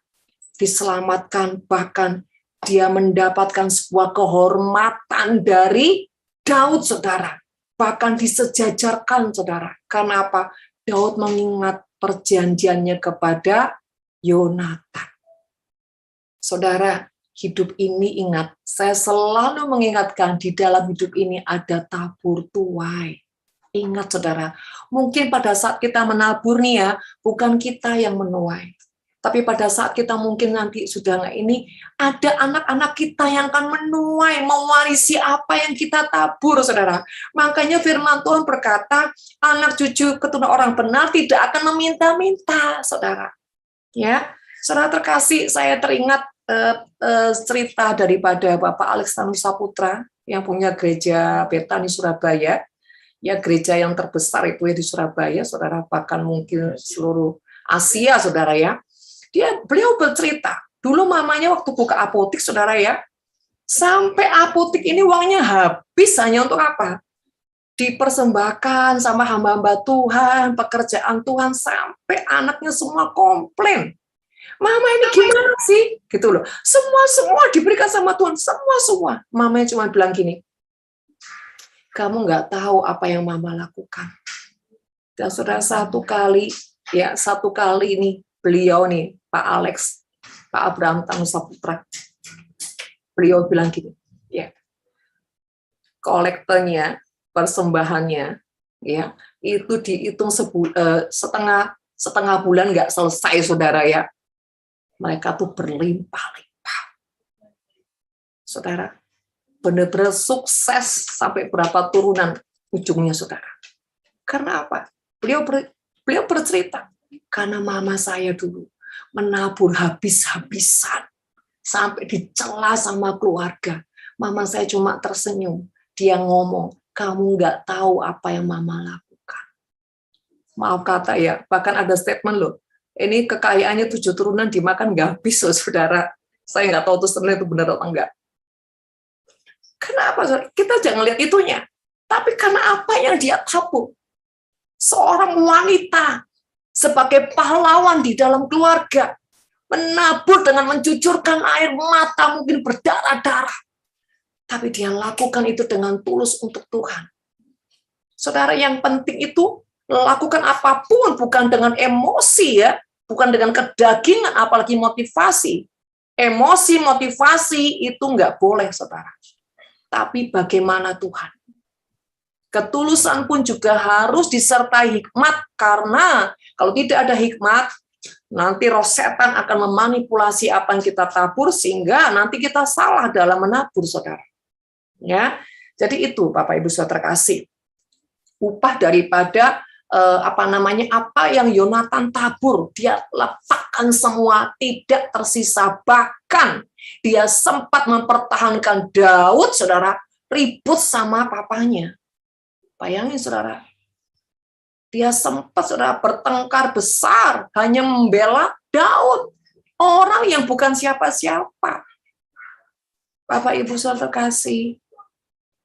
[SPEAKER 1] diselamatkan, bahkan dia mendapatkan sebuah kehormatan dari Daud, saudara. Bahkan disejajarkan, saudara. Karena apa? Daud mengingat perjanjiannya kepada Yonatan. Saudara, hidup ini ingat, saya selalu mengingatkan di dalam hidup ini ada tabur tuai. Ingat saudara, mungkin pada saat kita menabur nih ya, bukan kita yang menuai. Tapi pada saat kita mungkin nanti sudah nggak ini, ada anak-anak kita yang akan menuai, mewarisi apa yang kita tabur, saudara. Makanya firman Tuhan berkata, anak cucu keturunan orang benar tidak akan meminta-minta, saudara. Ya, saudara terkasih, saya teringat cerita daripada Bapak Alexander Saputra yang punya gereja Betani Surabaya. Ya, gereja yang terbesar itu ya di Surabaya, saudara, bahkan mungkin seluruh Asia, saudara ya. Beliau bercerita, dulu mamanya waktu buka apotik, saudara ya, sampai apotik ini uangnya habis hanya untuk apa? Dipersembahkan sama hamba-hamba Tuhan, pekerjaan Tuhan, sampai anaknya semua komplain. Mama ini gimana sih? Gitu loh. Semua diberikan sama Tuhan, semua. Mamanya cuma bilang gini, kamu nggak tahu apa yang mama lakukan. Dan saudara, satu kali ini beliau nih, Pak Alex, Pak Abraham Tanu Saputra, beliau bilang gini, ya, kolektornya, persembahannya, ya, itu dihitung setengah bulan nggak selesai, saudara ya. Mereka tuh berlimpah-limpah. Saudara, benar-benar sukses sampai berapa turunan ujungnya, saudara. Karena apa? Beliau bercerita, karena mama saya dulu menabur habis-habisan sampai dicela sama keluarga. Mama saya cuma tersenyum. Dia ngomong, kamu nggak tahu apa yang mama lakukan. Maaf kata ya, bahkan ada statement loh. Ini kekayaannya 7 turunan dimakan nggak habis, loh, saudara. Saya nggak tahu itu benar atau enggak. Kenapa? Kita jangan lihat itunya. Tapi karena apa yang dia tabur. Seorang wanita sebagai pahlawan di dalam keluarga menabur dengan mencucurkan air mata mungkin berdarah-darah. tapi dia lakukan itu dengan tulus untuk Tuhan. Saudara, yang penting itu lakukan apapun bukan dengan emosi ya, bukan dengan kedagingan, apalagi motivasi. Emosi, motivasi itu nggak boleh, saudara. Tapi bagaimana Tuhan? Ketulusan pun juga harus disertai hikmat, karena kalau tidak ada hikmat, nanti roh setan akan memanipulasi apa yang kita tabur, sehingga nanti kita salah dalam menabur, saudara. Ya, jadi itu Bapak Ibu Saudara terkasih. Upah daripada apa yang Yonatan tabur, dia letakkan semua, tidak tersisa. Bahkan dia sempat mempertahankan Daud, saudara, ribut sama papanya. Bayangin, saudara, dia sempat, saudara, bertengkar besar hanya membela Daud, orang yang bukan siapa-siapa. Bapak Ibu Saudara terkasih,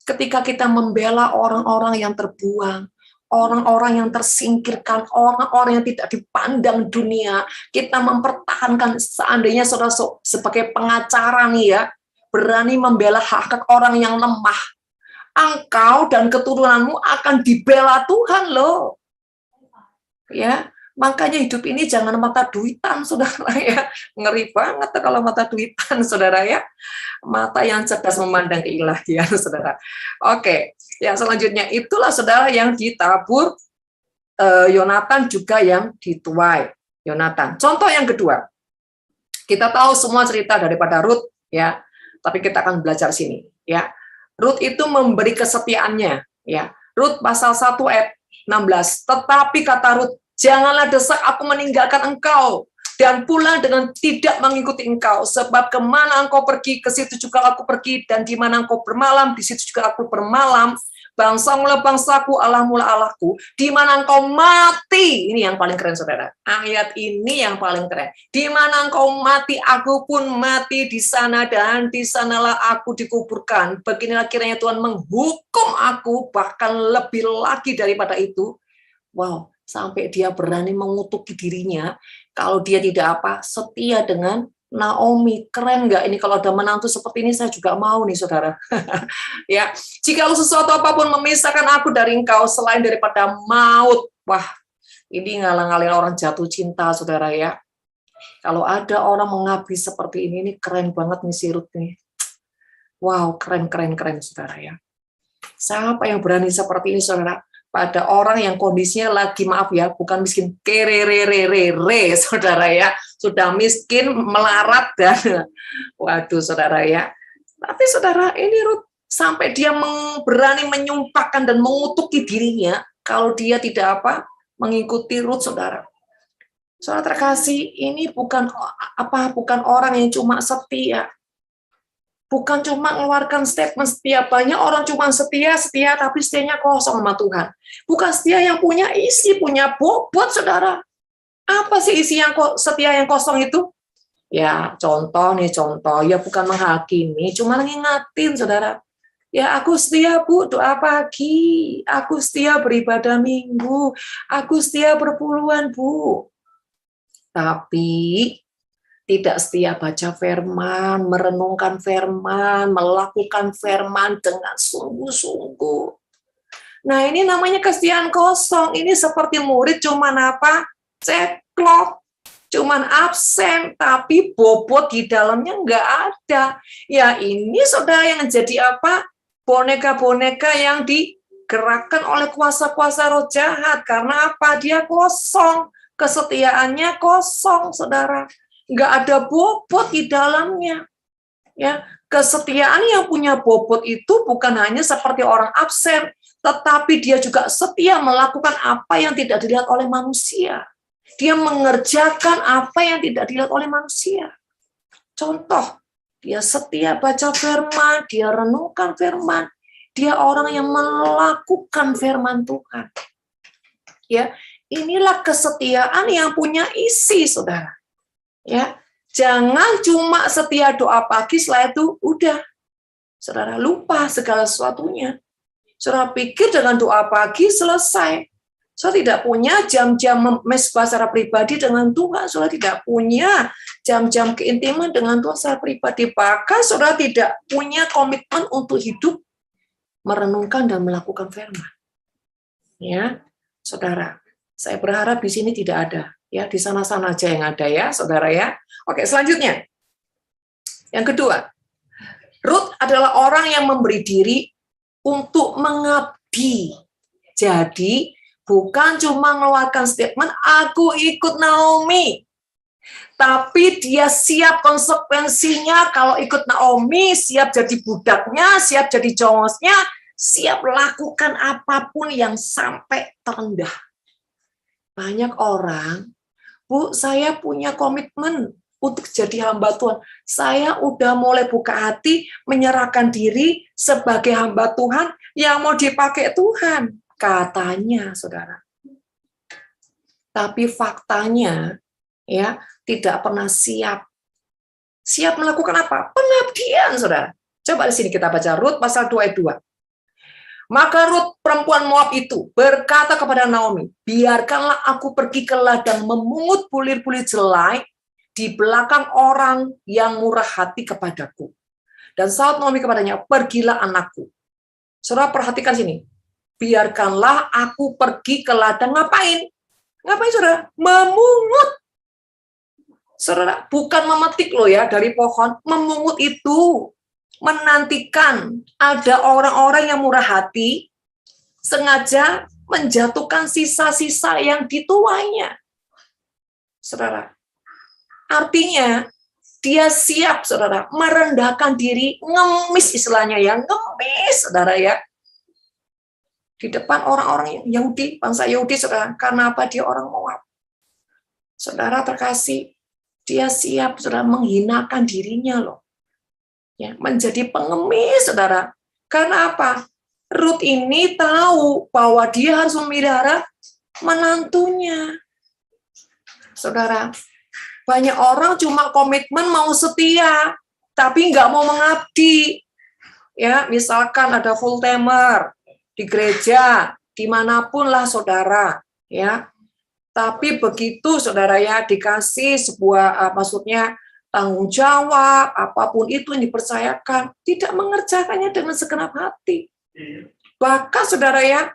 [SPEAKER 1] ketika kita membela orang-orang yang terbuang, orang-orang yang tersingkirkan, orang-orang yang tidak dipandang dunia, kita mempertahankan, seandainya saudara sebagai pengacara nih ya, berani membela hak-hak orang yang lemah, engkau dan keturunanmu akan dibela Tuhan loh. Ya, makanya hidup ini jangan mata duitan, saudara ya. Ngeri banget kalau mata duitan, saudara ya. Mata yang cerdas memandang keilahian, saudara. Oke, yang selanjutnya itulah, saudara, yang ditabur Yonatan, juga yang dituai Yonatan. Contoh yang kedua, kita tahu semua cerita daripada Rut, ya. Tapi kita akan belajar sini, ya. Rut itu memberi kesetiaannya, ya. Rut pasal 1 ayat 16. Tetapi kata Rut, janganlah desak aku meninggalkan engkau, dan pulang dengan tidak mengikuti engkau, sebab kemana engkau pergi, ke situ juga aku pergi, dan di mana engkau bermalam, di situ juga aku bermalam. Bangsa mula bangsaku, Allah mula Allahku, di mana engkau mati. Ini yang paling keren, saudara. Ayat ini yang paling keren. Di mana engkau mati, aku pun mati di sana, dan di sanalah aku dikuburkan. Beginilah kiranya Tuhan menghukum aku, bahkan lebih lagi daripada itu. Wow, sampai dia berani mengutuki dirinya, kalau dia tidak setia dengan Naomi. Keren nggak ini? Kalau ada menantu seperti ini, saya juga mau nih, saudara. Ya, jika sesuatu apapun memisahkan aku dari engkau selain daripada maut. Wah, ini ngalang-ngalin orang jatuh cinta, saudara ya. Kalau ada orang mengabdi seperti ini keren banget nih si Rut nih. Wow, keren, saudara ya. Siapa yang berani seperti ini, saudara? Pada orang yang kondisinya lagi, maaf ya, bukan miskin, kererererere, saudara ya, sudah miskin, melarat, dan waduh, saudara ya. Tapi saudara, ini Rut sampai dia berani menyumpahkan dan mengutuki dirinya kalau dia tidak mengikuti Rut, saudara. Saudara terkasih, ini bukan orang yang cuma setia. Bukan cuma mengeluarkan statement setia. Banyak orang cuma setia, tapi setianya kosong sama Tuhan. Bukan setia yang punya isi, punya bobot, saudara. Apa sih isi yang setia yang kosong itu? Ya, contoh. Ya, bukan menghakimi, cuma ngingatin, saudara. Ya, aku setia, Bu, doa pagi. Aku setia beribadah minggu. Aku setia berpuluhan, Bu. Tapi tidak setia baca firman, merenungkan firman, melakukan firman dengan sungguh-sungguh. Nah, ini namanya kesetiaan kosong. Ini seperti murid cuman ceklok, cuman absen, tapi bobot di dalamnya nggak ada. Ya, ini saudara yang jadi boneka-boneka yang digerakkan oleh kuasa-kuasa roh jahat. Karena dia kosong, kesetiaannya kosong, saudara. Nggak ada bobot di dalamnya. Ya, kesetiaan yang punya bobot itu bukan hanya seperti orang absen, tetapi dia juga setia melakukan apa yang tidak dilihat oleh manusia. Dia mengerjakan apa yang tidak dilihat oleh manusia. Contoh, dia setia baca firman, dia renungkan firman, dia orang yang melakukan firman Tuhan. Ya, inilah kesetiaan yang punya isi, saudara. Ya, jangan cuma setia doa pagi, setelah itu udah, saudara lupa segala sesuatunya. Saudara pikir dengan doa pagi selesai. Saudara tidak punya jam-jam mesbah secara pribadi dengan Tuhan. Saudara tidak punya jam-jam keintiman dengan Tuhan secara pribadi. Bahkan saudara tidak punya komitmen untuk hidup, merenungkan dan melakukan firman. Ya, saudara. Saya berharap di sini tidak ada. Ya, di sana-sana aja yang ada ya, saudara ya. Oke, selanjutnya. Yang kedua, Ruth adalah orang yang memberi diri untuk mengabdi. Jadi, bukan cuma mengeluarkan statement, aku ikut Naomi. Tapi dia siap konsekuensinya kalau ikut Naomi, siap jadi budaknya, siap jadi jongosnya, siap lakukan apapun yang sampai terendah. Banyak orang, Bu, saya punya komitmen untuk jadi hamba Tuhan. Saya udah mulai buka hati, menyerahkan diri sebagai hamba Tuhan yang mau dipakai Tuhan. Katanya, saudara. Tapi faktanya, ya, tidak pernah siap. Siap melakukan apa? Pengabdian, saudara. Coba di sini kita baca Rut pasal 2 ayat 2. Maka Rut, perempuan Moab itu, berkata kepada Naomi, biarkanlah aku pergi ke ladang memungut bulir-bulir jelai di belakang orang yang murah hati kepadaku. Dan saat Naomi kepadanya, pergilah anakku. Saudara perhatikan sini. Biarkanlah aku pergi ke ladang, ngapain? Ngapain, saudara? Memungut. Saudara, bukan memetik loh ya dari pohon. Memungut itu menantikan ada orang-orang yang murah hati, sengaja menjatuhkan sisa-sisa yang dituainya. Saudara, artinya dia siap, saudara, merendahkan diri, ngemis istilahnya ya, ngemis, saudara ya. Di depan orang-orang Yahudi, bangsa Yahudi, saudara. Karena apa? Dia orang Moab. Saudara terkasih, dia siap, saudara, menghinakan dirinya loh. Ya, menjadi pengemis, saudara. Karena apa? Ruth ini tahu bahwa dia harus memelihara menantunya. Saudara, banyak orang cuma komitmen mau setia, tapi nggak mau mengabdi. Ya, misalkan ada full timer di gereja, dimanapun lah saudara, ya. Tapi begitu saudara ya dikasih sebuah maksudnya tanggung jawab, apapun itu yang dipercayakan, tidak mengerjakannya dengan segenap hati. Bahkan saudara ya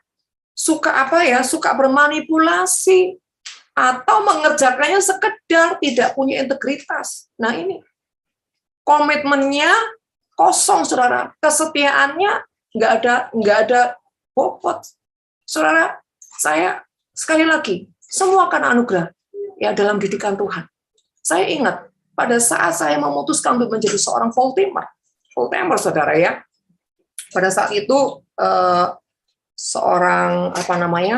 [SPEAKER 1] suka apa ya, suka bermanipulasi atau mengerjakannya sekedar tidak punya integritas. Nah ini komitmennya kosong saudara, kesetiaannya nggak ada bobot. Saudara, saya sekali lagi, semua karena anugerah ya dalam didikan Tuhan. Saya ingat pada saat saya memutuskan untuk menjadi seorang full timer saudara ya. Pada saat itu seorang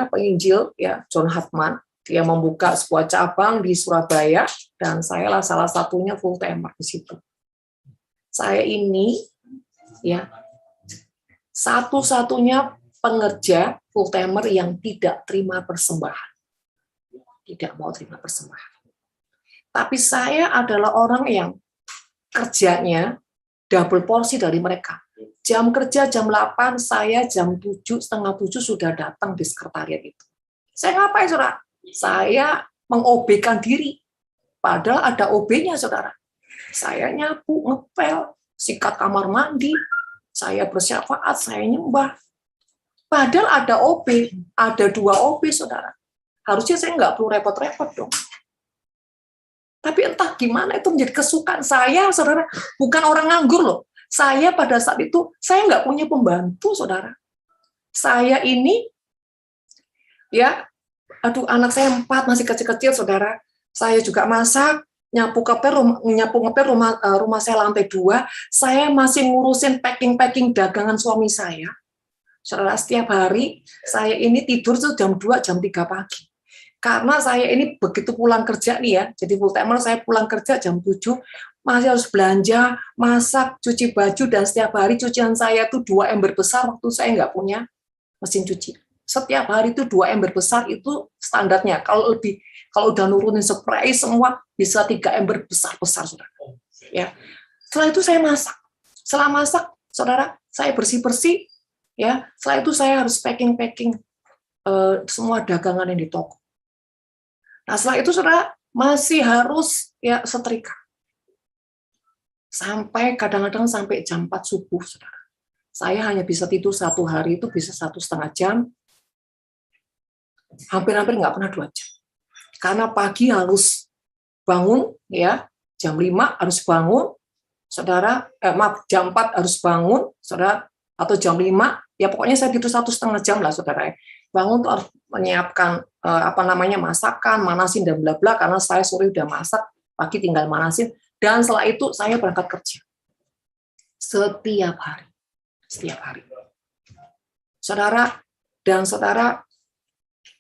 [SPEAKER 1] penginjil ya, John Hartman, dia membuka sebuah cabang di Surabaya dan saya lah salah satunya full timer di situ. Saya ini ya satu-satunya pengerja full timer yang tidak terima persembahan. Tidak mau terima persembahan. Tapi saya adalah orang yang kerjanya double porsi dari mereka. Jam kerja jam 8, saya jam 7, setengah 7 sudah datang di sekretariat itu. Saya ngapain, saudara? Saya meng-OB-kan diri. Padahal ada OB-nya, saudara. Saya nyapu, ngepel, sikat kamar mandi, saya bersyafaat, saya nyembah. Padahal ada OB, ada 2 OB, saudara. Harusnya saya nggak perlu repot-repot dong. Tapi entah gimana itu menjadi kesukaan saya, saudara. Bukan orang nganggur loh. Saya pada saat itu, saya nggak punya pembantu, saudara. Saya ini, ya, anak saya 4, masih kecil-kecil, saudara. Saya juga masak, nyapu ngepel rumah saya lantai 2. Saya masih ngurusin packing dagangan suami saya. Saudara, setiap hari saya ini tidur tuh jam 2, jam 3 pagi. Karena saya ini begitu pulang kerja nih ya, jadi full timer saya pulang kerja jam 7, masih harus belanja, masak, cuci baju, dan setiap hari cucian saya tuh 2 ember besar waktu saya nggak punya mesin cuci. Setiap hari itu 2 ember besar itu standarnya. Kalau udah nurunin spray semua bisa 3 ember besar-besar, saudara. Ya. Setelah itu saya masak. Setelah masak, saudara, saya bersih-bersih. Ya, setelah itu saya harus packing. semua dagangan yang di toko. Nah, setelah itu saudara masih harus ya setrika. Sampai kadang-kadang sampai jam 4 subuh, saudara. Saya hanya bisa tidur satu hari itu bisa 1,5 jam, hampir-hampir nggak pernah 2 jam. Karena pagi harus bangun, ya jam 5 harus bangun, saudara, maaf, jam 4 harus bangun, saudara, atau jam 5, ya pokoknya saya tidur 1,5 jam lah, saudara. Bangun tuh harus menyiapkan masakan, manasin dan bla bla, karena saya sore udah masak, pagi tinggal manasin, dan setelah itu saya berangkat kerja. Setiap hari. Saudara, dan saudara,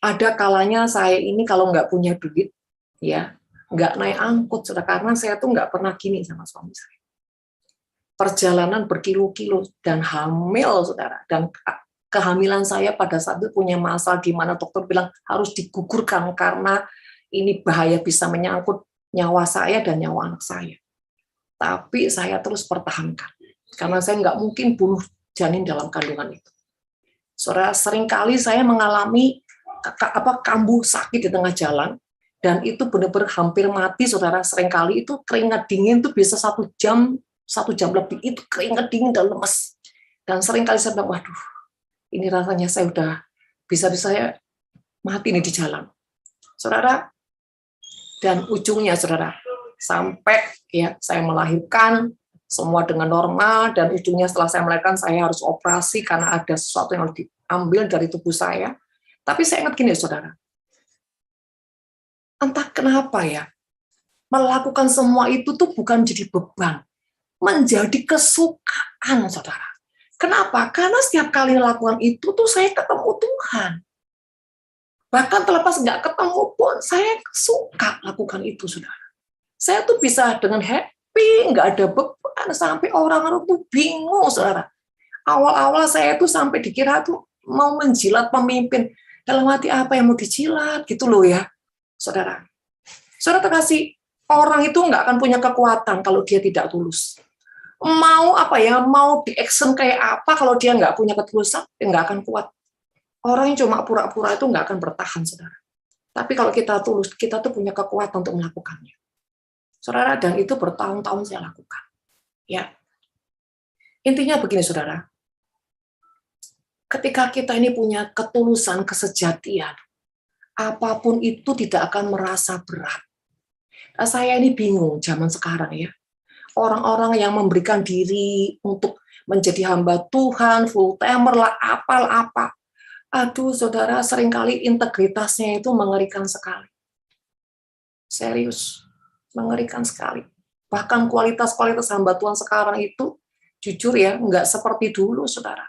[SPEAKER 1] ada kalanya saya ini kalau nggak punya duit, ya nggak naik angkut, saudara, karena saya tuh nggak pernah gini sama suami saya. Perjalanan berkilo-kilo dan hamil, saudara, dan kehamilan saya pada saat itu punya masalah di mana dokter bilang harus digugurkan karena ini bahaya bisa menyangkut nyawa saya dan nyawa anak saya. Tapi saya terus pertahankan karena saya nggak mungkin bunuh janin dalam kandungan itu. Saudara, seringkali saya mengalami kambuh sakit di tengah jalan, dan itu benar-benar hampir mati, saudara. Seringkali itu keringat dingin itu bisa 1 jam lebih, itu keringat dingin dan lemes. Dan seringkali saya bilang, waduh, ini rasanya saya udah bisa-bisa saya mati nih di jalan. Saudara, dan ujungnya, saudara, sampai ya saya melahirkan, semua dengan normal, dan ujungnya setelah saya melahirkan, saya harus operasi karena ada sesuatu yang harus diambil dari tubuh saya. Tapi saya ingat gini, saudara, entah kenapa ya, melakukan semua itu tuh bukan jadi beban, menjadi kesukaan, saudara. Kenapa? Karena setiap kali melakukan itu tuh saya ketemu Tuhan. Bahkan terlepas nggak ketemu pun, saya suka lakukan itu, saudara. Saya tuh bisa dengan happy, nggak ada beban, sampai orang-orang tuh bingung, saudara. Awal-awal saya tuh sampai dikira tuh mau menjilat pemimpin. Dalam hati apa yang mau dijilat, gitu loh ya, saudara. Saudara terkasih, orang itu nggak akan punya kekuatan kalau dia tidak tulus. Mau mau di action kayak apa, kalau dia nggak punya ketulusan, dia nggak akan kuat. Orang yang cuma pura-pura itu nggak akan bertahan, saudara. Tapi kalau kita tulus, kita tuh punya kekuatan untuk melakukannya. Saudara, dan itu bertahun-tahun saya lakukan. Ya. Intinya begini, saudara. Ketika kita ini punya ketulusan, kesejatian, apapun itu tidak akan merasa berat. Saya ini bingung zaman sekarang ya. Orang-orang yang memberikan diri untuk menjadi hamba Tuhan, full timer lah, apa. Aduh, saudara, seringkali integritasnya itu mengerikan sekali. Serius. Mengerikan sekali. Bahkan kualitas-kualitas hamba Tuhan sekarang itu, jujur ya, nggak seperti dulu, saudara.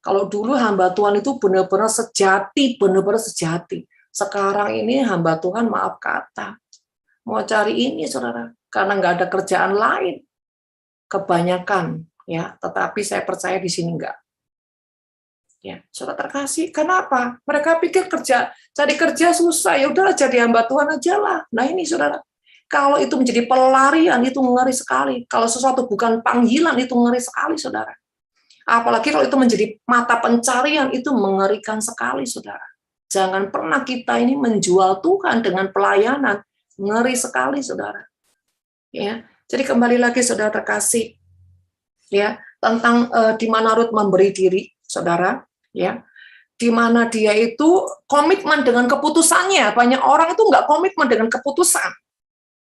[SPEAKER 1] Kalau dulu hamba Tuhan itu benar-benar sejati. Sekarang ini hamba Tuhan, maaf kata, mau cari ini, saudara, karena nggak ada kerjaan lain. Kebanyakan, ya, tetapi saya percaya di sini nggak. Ya, saudara terkasih, kenapa? Mereka pikir cari kerja susah, ya udahlah jadi hamba Tuhan aja lah. Nah ini, saudara. Kalau itu menjadi pelarian, itu ngeri sekali. Kalau sesuatu bukan panggilan, itu ngeri sekali, saudara. Apalagi kalau itu menjadi mata pencarian, itu mengerikan sekali, saudara. Jangan pernah kita ini menjual Tuhan dengan pelayanan. Ngeri sekali, saudara. Ya, jadi kembali lagi, saudara terkasih, ya, tentang di mana Rut memberi diri, saudara, ya, di mana dia itu komitmen dengan keputusannya. Banyak orang itu nggak komitmen dengan keputusan.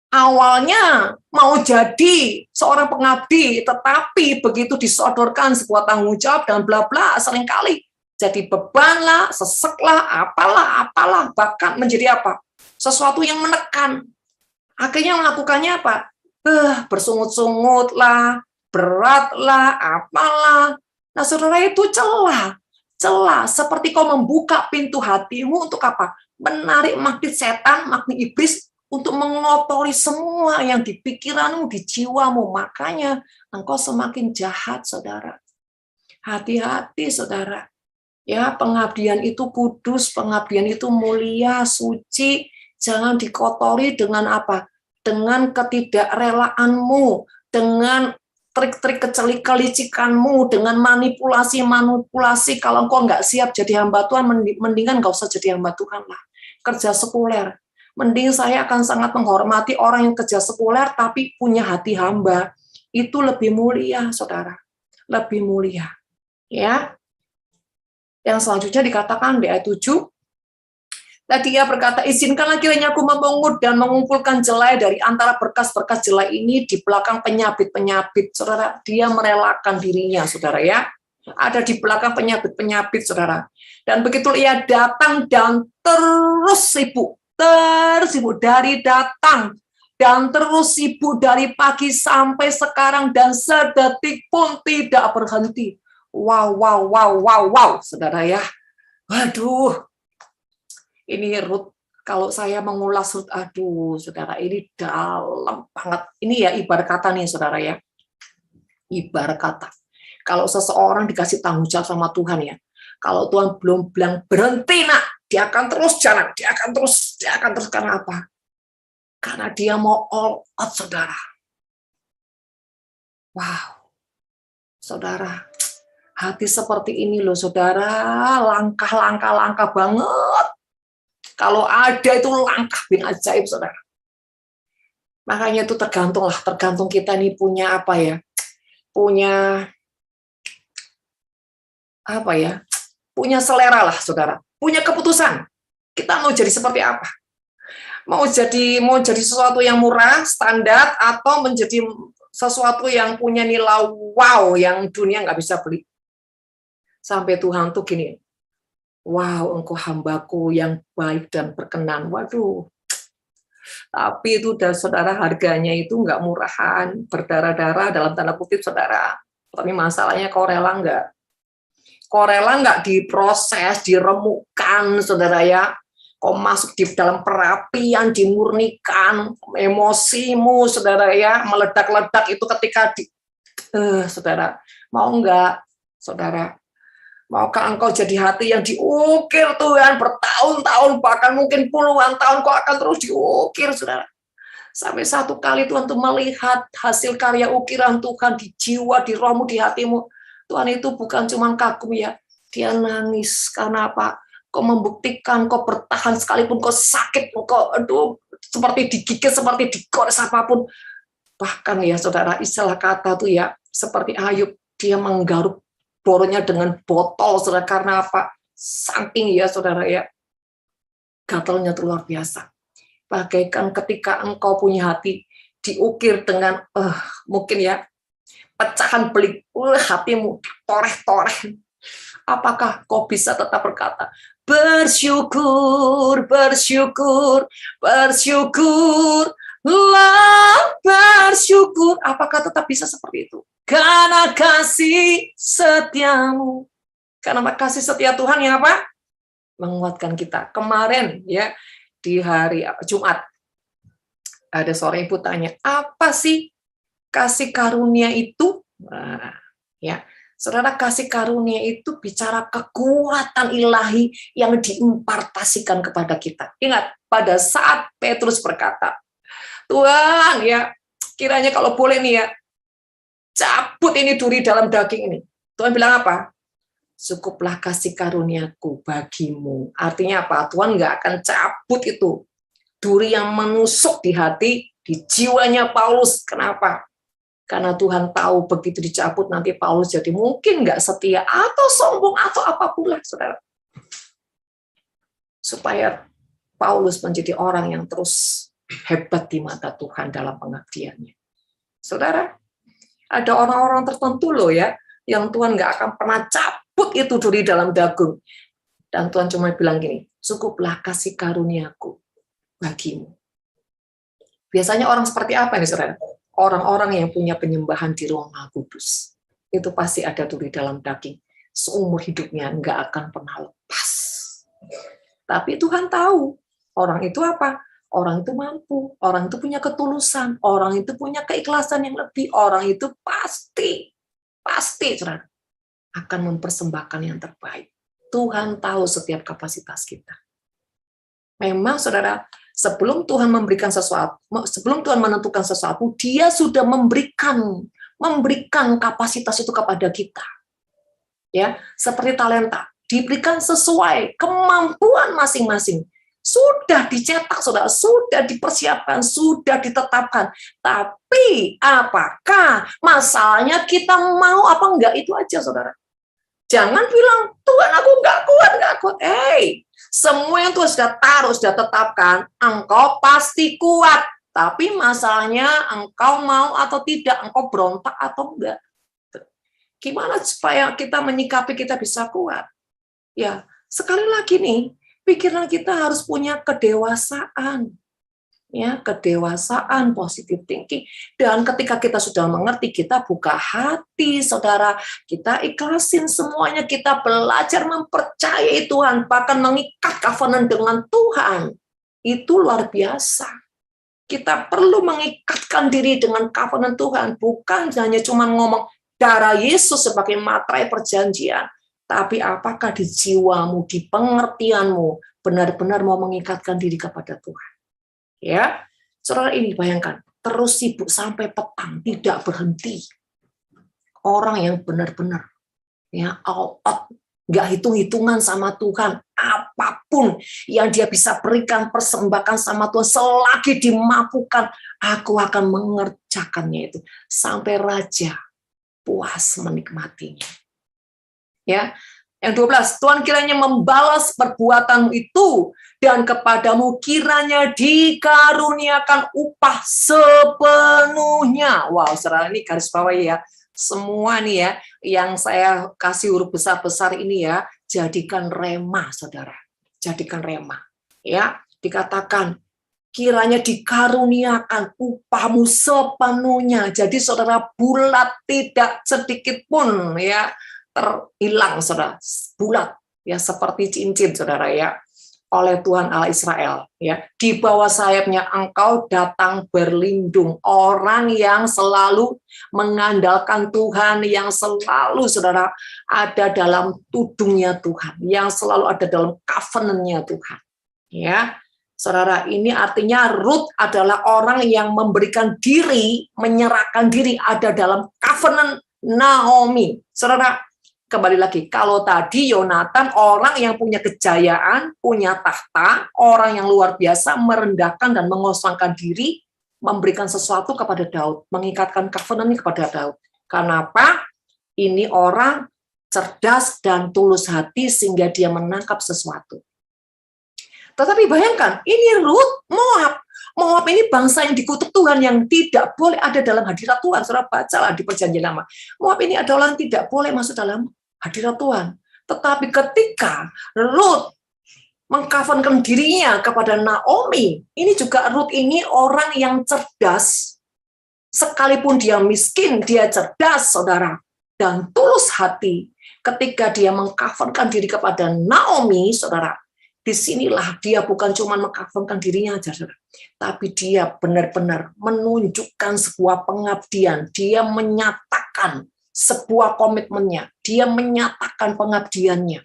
[SPEAKER 1] Awalnya mau jadi seorang pengabdi, tetapi begitu disodorkan sebuah tanggung jawab dan bla bla, seringkali jadi beban lah, sesek lah, apalah, bahkan menjadi apa? Sesuatu yang menekan. Akhirnya melakukannya apa? Bersungut-sungut lah, berat lah, apalah. Nah, saudara, itu celah, seperti kau membuka pintu hatimu untuk apa? Menarik magnet setan, magnet iblis, untuk mengotori semua yang di pikiranmu, di jiwamu. Makanya engkau semakin jahat, saudara. Hati-hati, saudara. Ya, pengabdian itu kudus, pengabdian itu mulia, suci. Jangan dikotori dengan apa? Dengan ketidakrelaanmu, dengan trik-trik kelicikanmu, dengan manipulasi, kalau engkau nggak siap jadi hamba Tuhan, mendingan nggak usah jadi hamba Tuhan lah. Kerja sekuler. Mending saya akan sangat menghormati orang yang kerja sekuler tapi punya hati hamba. Itu lebih mulia, saudara. Lebih mulia. Ya. Yang selanjutnya dikatakan di ayat 7, tadi ia berkata, izinkanlah kiranya aku memungut dan mengumpulkan jelai dari antara berkas-berkas jelai ini di belakang penyabit-penyabit. Saudara, dia merelakan dirinya, saudara ya. Ada di belakang penyabit-penyabit, saudara. Dan begitu ia datang dan terus sibuk dari datang dan terus sibuk dari pagi sampai sekarang dan sedetik pun tidak berhenti. Wow, saudara ya. Waduh, ini Ruth, kalau saya mengulas Ruth, aduh, saudara, ini dalam banget. Ini ya ibarat kata nih, saudara ya. Ibarat kata. Kalau seseorang dikasih tanggung jawab sama Tuhan ya, kalau Tuhan belum bilang berhenti nak, dia akan terus jalan, dia akan terus karena apa? Karena dia mau all out, saudara. Wow, saudara. Hati seperti ini loh, saudara, langkah banget. Kalau ada itu langkah bin ajaib, saudara. Makanya itu tergantung kita nih punya apa ya, punya selera lah, saudara. Punya keputusan. Kita mau jadi seperti apa? Mau jadi sesuatu yang murah, standar, atau menjadi sesuatu yang punya nilai wow, yang dunia nggak bisa beli. Sampai Tuhan tuh gini, wow, engkau hambaku yang baik dan berkenan. Waduh, tapi itu udah, saudara, harganya itu nggak murahan, berdarah-darah dalam tanda kutip, saudara. Tapi masalahnya kau rela nggak? Kau rela nggak diproses, diremukkan, saudara ya? Kau masuk di dalam perapian, dimurnikan, emosimu, saudara ya, meledak-ledak itu ketika saudara, mau nggak, saudara? Maukah engkau jadi hati yang diukir Tuhan bertahun-tahun, bahkan mungkin puluhan tahun kau akan terus diukir, saudara. Sampai satu kali Tuhan tuh melihat hasil karya ukiran Tuhan di jiwa, di rohmu, di hatimu. Tuhan itu bukan cuma kagum ya, dia nangis. Karena apa? Kau membuktikan, kau bertahan sekalipun kau sakit, kau seperti digigit, seperti digores apapun. Bahkan ya saudara, istilah kata tuh ya, seperti Ayub, dia menggaruk bornya dengan botol, saudara. Karena apa? Saking ya, saudara ya, gatalnya itu luar biasa. Bagaikan ketika engkau punya hati diukir dengan mungkin ya pecahan belik, hatimu toreh-toreh. Apakah kau bisa tetap berkata bersyukur, bersyukur, bersyukur, bersyukur? Apakah tetap bisa seperti itu? Karena kasih setiamu. Karena kasih setia Tuhan yang apa? Menguatkan kita. Kemarin ya, di hari Jumat, ada seorang ibu tanya, apa sih kasih karunia itu? Nah, ya, saudara, kasih karunia itu bicara kekuatan ilahi yang diimpartasikan kepada kita. Ingat, pada saat Petrus berkata, Tuhan ya, kiranya kalau boleh nih ya, cabut ini duri dalam daging ini. Tuhan bilang apa? Cukuplah kasih karuniaku bagimu. Artinya apa? Tuhan nggak akan cabut itu duri yang menusuk di hati, di jiwanya Paulus. Kenapa? Karena Tuhan tahu begitu dicabut nanti Paulus jadi mungkin nggak setia atau sombong atau apapun lah, saudara. Supaya Paulus menjadi orang yang terus hebat di mata Tuhan dalam pengabdiannya. Saudara, ada orang-orang tertentu loh ya, yang Tuhan nggak akan pernah cabut itu duri dalam dagung. Dan Tuhan cuma bilang gini, cukuplah kasih karuniaku bagimu. Biasanya orang seperti apa nih, saudara? Orang-orang yang punya penyembahan di Ruang Maha Kudus. Itu pasti ada duri dalam daging. Seumur hidupnya nggak akan pernah lepas. Tapi Tuhan tahu, orang itu apa? Orang itu mampu, orang itu punya ketulusan, orang itu punya keikhlasan yang lebih, orang itu pasti, saudara, akan mempersembahkan yang terbaik. Tuhan tahu setiap kapasitas kita. Memang, saudara, sebelum Tuhan memberikan sesuatu, sebelum Tuhan menentukan sesuatu, Dia sudah memberikan memberikan kapasitas itu kepada kita. Ya, seperti talenta, diberikan sesuai kemampuan masing-masing. Sudah dicetak, sudah dipersiapkan, sudah ditetapkan. Tapi apakah masalahnya kita mau apa enggak, itu aja, saudara. Jangan bilang, Tuhan aku enggak kuat. Semua yang Tuhan sudah taruh, sudah tetapkan, engkau pasti kuat. Tapi masalahnya engkau mau atau tidak, engkau berontak atau enggak. Gimana supaya kita menyikapi, kita bisa kuat? Ya, sekali lagi nih, pikiran kita harus punya kedewasaan. Ya, kedewasaan, positive thinking. Dan ketika kita sudah mengerti, kita buka hati, saudara. Kita ikhlasin semuanya, kita belajar mempercayai Tuhan, bahkan mengikat covenant dengan Tuhan. Itu luar biasa. Kita perlu mengikatkan diri dengan covenant Tuhan, bukan hanya cuma ngomong darah Yesus sebagai materai perjanjian, tapi apakah di jiwamu, di pengertianmu, benar-benar mau mengikatkan diri kepada Tuhan. Ya, saudara, ini bayangkan, terus sibuk sampai petang, tidak berhenti. Orang yang benar-benar, ya, all out, nggak hitung-hitungan sama Tuhan, apapun yang dia bisa berikan, persembahkan sama Tuhan, selagi dimampukan, aku akan mengerjakannya itu, sampai Raja puas menikmatinya. Ya, yang 12, Tuhan kiranya membalas perbuatanmu itu, dan kepadamu kiranya dikaruniakan upah sepenuhnya. Wow, saudara, ini garis bawahi ya. Semua nih ya, yang saya kasih huruf besar-besar ini ya, jadikan rema, saudara. Jadikan rema. Ya, dikatakan, kiranya dikaruniakan upahmu sepenuhnya. Jadi saudara, bulat, tidak sedikit pun ya terhilang, saudara. Bulat, ya seperti cincin, saudara ya. Oleh Tuhan Allah Israel, ya, di bawah sayapnya engkau datang berlindung, orang yang selalu mengandalkan Tuhan, yang selalu, saudara, ada dalam tudungnya Tuhan, yang selalu ada dalam covenant-nya Tuhan. Ya, saudara, ini artinya Ruth adalah orang yang memberikan diri, menyerahkan diri, ada dalam covenant Naomi. Saudara, kembali lagi, kalau tadi Yonatan orang yang punya kejayaan, punya tahta, orang yang luar biasa, merendahkan dan mengosongkan diri, memberikan sesuatu kepada Daud, mengikatkan covenant kepada Daud. Kenapa? Ini orang cerdas dan tulus hati sehingga dia menangkap sesuatu. Tetapi bayangkan, ini Ruth, Moab ini bangsa yang dikutuk Tuhan, yang tidak boleh ada dalam hadirat Tuhan. Saudara bacalah di Perjanjian Lama. Moab ini adalah yang tidak boleh masuk dalam hadirat Tuhan. Tetapi ketika Ruth mengcovenantkan dirinya kepada Naomi, ini juga Ruth ini orang yang cerdas. Sekalipun dia miskin, dia cerdas, saudara. Dan tulus hati. Ketika dia mengcovenantkan diri kepada Naomi, saudara, disinilah dia bukan cuma mengcovenantkan dirinya aja, saudara, tapi dia benar-benar menunjukkan sebuah pengabdian. Dia menyatakan sebuah komitmennya, dia menyatakan pengabdiannya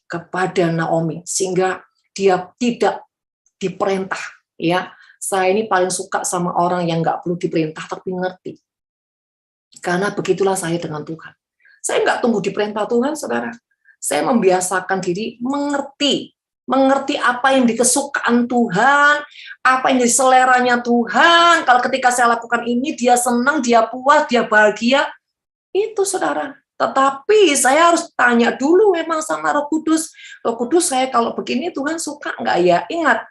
[SPEAKER 1] kepada Naomi, sehingga dia tidak diperintah. Ya, saya ini paling suka sama orang yang nggak perlu diperintah tapi ngerti, karena begitulah saya dengan Tuhan. Saya nggak tunggu diperintah Tuhan, saudara. Saya membiasakan diri mengerti apa yang dikesukaan Tuhan, apa yang diseleranya Tuhan. Kalau ketika saya lakukan ini, dia senang, dia puas, dia bahagia. Itu, saudara. Tetapi saya harus tanya dulu memang sama Roh Kudus. Roh Kudus, saya kalau begini Tuhan suka nggak ya? Ingat,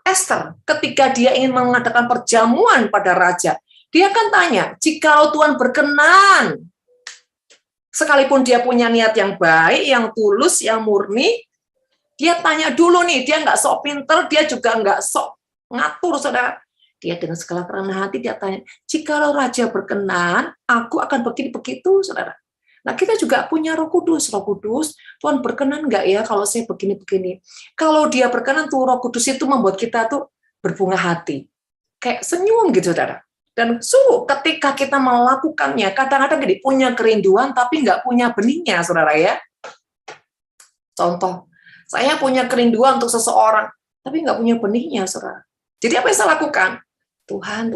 [SPEAKER 1] Esther ketika dia ingin mengadakan perjamuan pada raja, dia kan tanya, jikalau Tuhan berkenan, sekalipun dia punya niat yang baik, yang tulus, yang murni, dia tanya dulu nih, dia nggak sok pinter, dia juga nggak sok ngatur, saudara. Dia dengan segala kerendahan hati, dia tanya, jikalau raja berkenan, aku akan begini begitu, saudara. Nah, kita juga punya Roh Kudus. Roh Kudus, Tuhan berkenan nggak ya kalau saya begini-begini? Kalau dia berkenan, tuh Roh Kudus itu membuat kita tuh berbunga hati. Kayak senyum gitu, saudara. Dan sungguh ketika kita melakukannya, kadang-kadang jadi punya kerinduan, tapi nggak punya benihnya, saudara ya. Contoh, saya punya kerinduan untuk seseorang, tapi nggak punya benihnya, saudara. Jadi apa yang saya lakukan? Tuhan,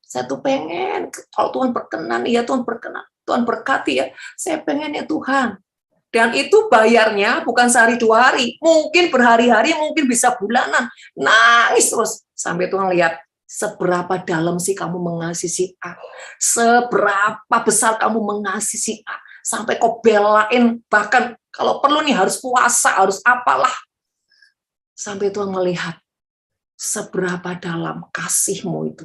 [SPEAKER 1] Saya tuh pengen, kalau Tuhan berkenan, iya Tuhan berkenan. Tuhan berkati ya, saya pengen ya Tuhan. Dan itu bayarnya bukan sehari 2 hari, mungkin berhari-hari, mungkin bisa bulanan. Nangis terus, sampai Tuhan lihat, seberapa dalam sih kamu mengasihi si A. Seberapa besar kamu mengasihi si A. Sampai kau belain, bahkan kalau perlu nih harus puasa, harus apalah. Sampai Tuhan melihat, seberapa dalam kasihmu itu.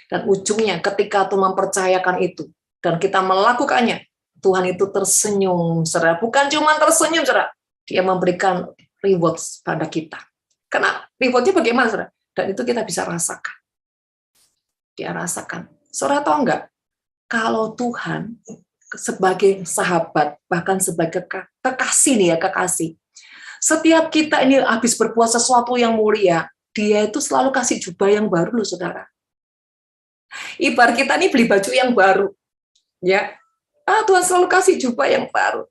[SPEAKER 1] Dan ujungnya ketika Tuhan mempercayakan itu dan kita melakukannya, Tuhan itu tersenyum, saudara. Bukan cuma tersenyum, saudara. Dia memberikan rewards pada kita. Karena rewardnya bagaimana, saudara? Dan itu kita bisa rasakan. Dia rasakan. Saudara tahu enggak? Kalau Tuhan sebagai sahabat, bahkan sebagai kekasih nih ya, kekasih. Setiap kita ini habis berbuat sesuatu yang mulia, dia itu selalu kasih jubah yang baru loh, saudara. Ibarat kita nih beli baju yang baru, ya. Tuhan selalu kasih jubah yang baru,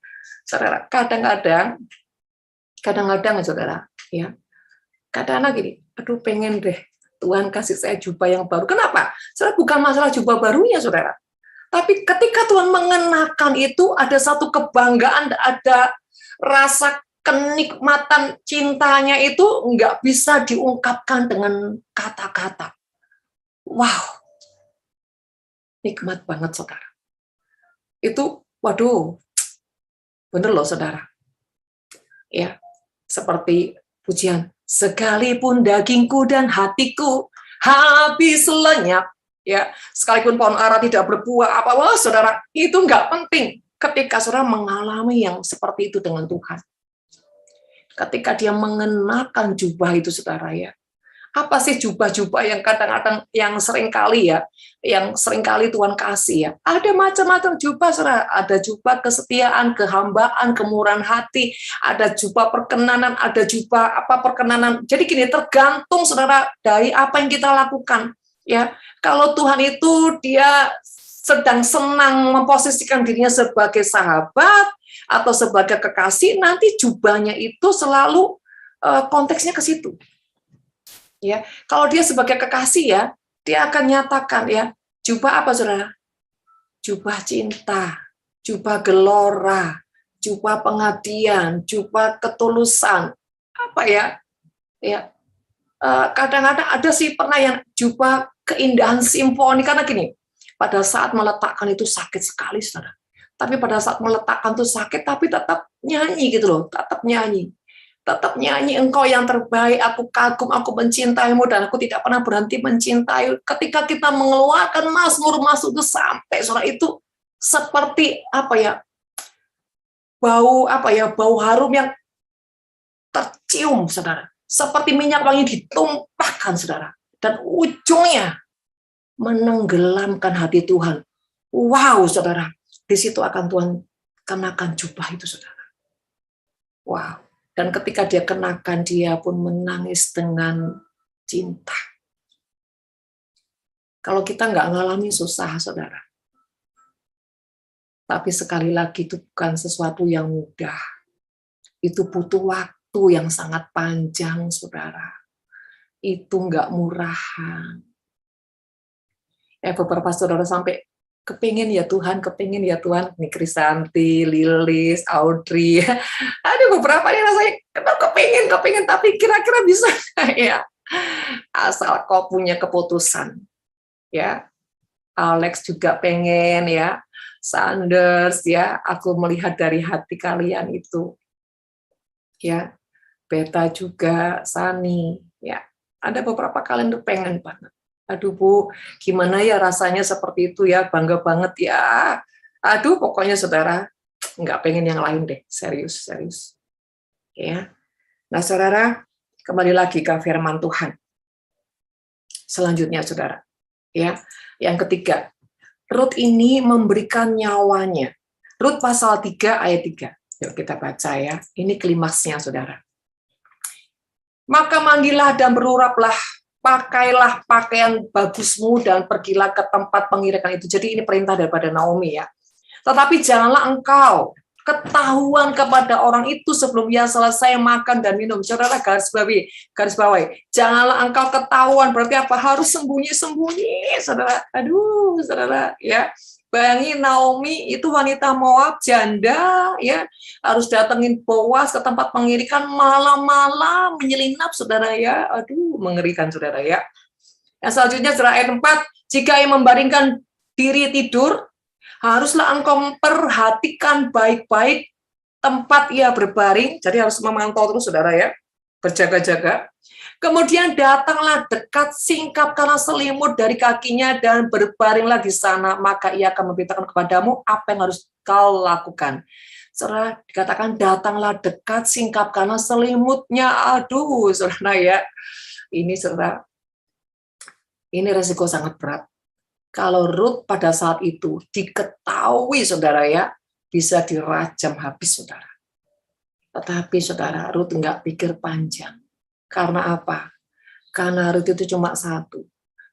[SPEAKER 1] saudara. Kadang-kadang, saudara, ya. Kadang-kadang gini, aduh pengen deh Tuhan kasih saya jubah yang baru. Kenapa? Saudara, bukan masalah jubah barunya, saudara. Tapi ketika Tuhan mengenakan itu, ada satu kebanggaan, ada rasa kenikmatan cintanya itu nggak bisa diungkapkan dengan kata-kata. Wow. Nikmat banget, saudara. Itu, waduh, bener loh, saudara. Ya, seperti pujian, sekalipun dagingku dan hatiku habis lenyap, ya, sekalipun pohon ara tidak berbuah apa-apa, saudara, itu nggak penting ketika saudara mengalami yang seperti itu dengan Tuhan. Ketika dia mengenakan jubah itu, saudara, ya. Apa sih jubah-jubah yang kadang-kadang yang seringkali Tuhan kasih ya? Ada macam-macam jubah, saudara. Ada jubah kesetiaan, kehambaan, kemurahan hati, ada jubah perkenanan, ada jubah perkenanan. Jadi gini, tergantung, saudara, dari apa yang kita lakukan. Ya, kalau Tuhan itu dia sedang senang memposisikan dirinya sebagai sahabat atau sebagai kekasih, nanti jubahnya itu selalu konteksnya ke situ. Ya, kalau dia sebagai kekasih ya, dia akan nyatakan ya, jubah apa, saudara? Jubah cinta, jubah gelora, jubah pengabdian, jubah ketulusan. Apa ya? Ya, kadang-kadang ada sih pernah yang jubah keindahan simfoni, karena gini, pada saat meletakkan itu sakit sekali, saudara. Tapi pada saat meletakkan itu sakit, tapi tetap nyanyi gitu loh, tetap nyanyi. Tetap nyanyi, engkau yang terbaik, aku kagum, aku mencintaimu, dan aku tidak pernah berhenti mencintai. Ketika kita mengeluarkan mazmur itu sampai saudara itu seperti bau harum yang tercium, saudara. Seperti minyak wangi ditumpahkan, saudara. Dan ujungnya menenggelamkan hati Tuhan. Wow, saudara. Di situ akan Tuhan kenakan jubah itu, saudara. Wow. Dan ketika dia kenakan, dia pun menangis dengan cinta. Kalau kita nggak ngalami susah, saudara. Tapi sekali lagi itu bukan sesuatu yang mudah. Itu butuh waktu yang sangat panjang, saudara. Itu nggak murahan. Beberapa saudara sampai kepingin ya Tuhan, nih Krisanti, Lilis, Audrey, ada beberapa yang rasanya kepingin, tapi kira-kira bisa ya, asal kau punya keputusan, ya. Alex juga pengen ya, Sanders ya, aku melihat dari hati kalian itu, ya, Beta juga, Sani, ya, ada beberapa kalian tuh pengen banget. Aduh Bu, gimana ya rasanya seperti itu ya, bangga banget ya. Aduh, pokoknya saudara, nggak pengen yang lain deh, serius. Ya. Nah saudara, kembali lagi ke firman Tuhan. Selanjutnya saudara, ya, yang ketiga, Rut ini memberikan nyawanya. Rut pasal 3 ayat 3. Yuk kita baca ya, ini klimaksnya saudara. Maka manggillah dan beruraplah, pakailah pakaian bagusmu dan pergilah ke tempat pengirikan itu. Jadi ini perintah daripada Naomi ya. Tetapi janganlah engkau ketahuan kepada orang itu sebelum ia selesai makan dan minum. Saudara, garis bawahi. Janganlah engkau ketahuan, berarti apa? Harus sembunyi-sembunyi, saudara. Aduh, saudara, ya. Bayangin Naomi itu wanita Moab, janda, ya, harus datengin Boas ke tempat pengirikan malam-malam menyelinap, saudara, ya. Aduh, mengerikan, saudara, ya. Yang selanjutnya, saudara, ayat 4, jika ia membaringkan diri tidur, haruslah engkau memperhatikan baik-baik tempat ia berbaring, jadi harus memantau terus, saudara, ya, berjaga-jaga. Kemudian datanglah dekat, singkapkanlah selimut dari kakinya dan berbaringlah di sana, maka ia akan memberitakan kepadamu apa yang harus kau lakukan. Saudara, dikatakan datanglah dekat, singkapkanlah selimutnya. Aduh, saudara, ya, ini, saudara, ini resiko sangat berat. Kalau Ruth pada saat itu diketahui, saudara, ya, bisa dirajam habis, saudara. Tetapi, saudara, Ruth enggak pikir panjang. Karena apa? Karena Ruth itu cuma satu.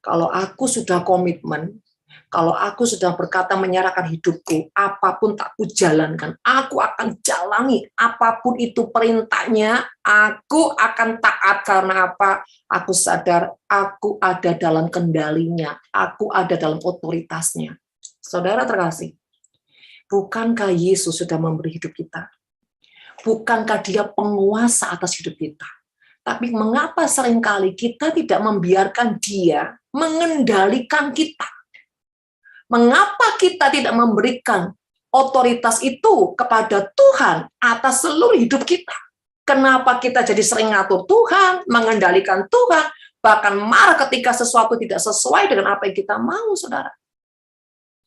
[SPEAKER 1] Kalau aku sudah komitmen, kalau aku sudah berkata menyerahkan hidupku, apapun tak ku jalankan, aku akan jalani apapun itu perintahnya, aku akan taat. Karena apa? Aku sadar aku ada dalam kendalinya, aku ada dalam otoritasnya. Saudara terkasih, bukankah Yesus sudah memberi hidup kita? Bukankah Dia penguasa atas hidup kita? Tapi mengapa seringkali kita tidak membiarkan Dia mengendalikan kita? Mengapa kita tidak memberikan otoritas itu kepada Tuhan atas seluruh hidup kita? Kenapa kita jadi sering ngatur Tuhan, mengendalikan Tuhan, bahkan marah ketika sesuatu tidak sesuai dengan apa yang kita mau, saudara?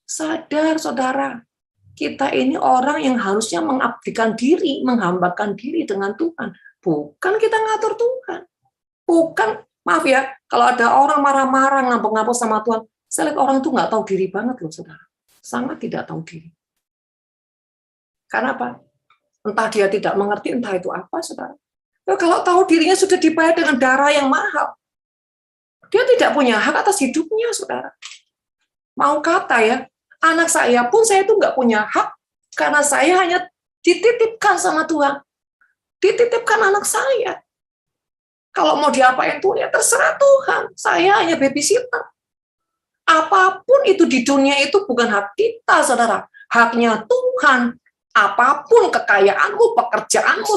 [SPEAKER 1] Sadar, saudara, kita ini orang yang harusnya mengabdikan diri, menghambakan diri dengan Tuhan. Bukan kita ngatur Tuhan. Bukan, maaf ya, kalau ada orang marah-marah, ngampuk-ngampuk sama Tuhan, saya lihat orang itu nggak tahu diri banget loh, saudara. Sangat tidak tahu diri. Karena apa? Entah dia tidak mengerti, entah itu apa, saudara. Ya, kalau tahu dirinya sudah dibayar dengan darah yang mahal, dia tidak punya hak atas hidupnya, saudara. Mau kata ya, anak saya pun saya itu nggak punya hak, karena saya hanya dititipkan sama Tuhan. Dititipkan anak saya. Kalau mau diapain Tuhan, ya terserah Tuhan. Saya hanya babysitter. Apapun itu di dunia itu bukan hak kita, saudara. Haknya Tuhan. Apapun kekayaanmu, pekerjaanmu,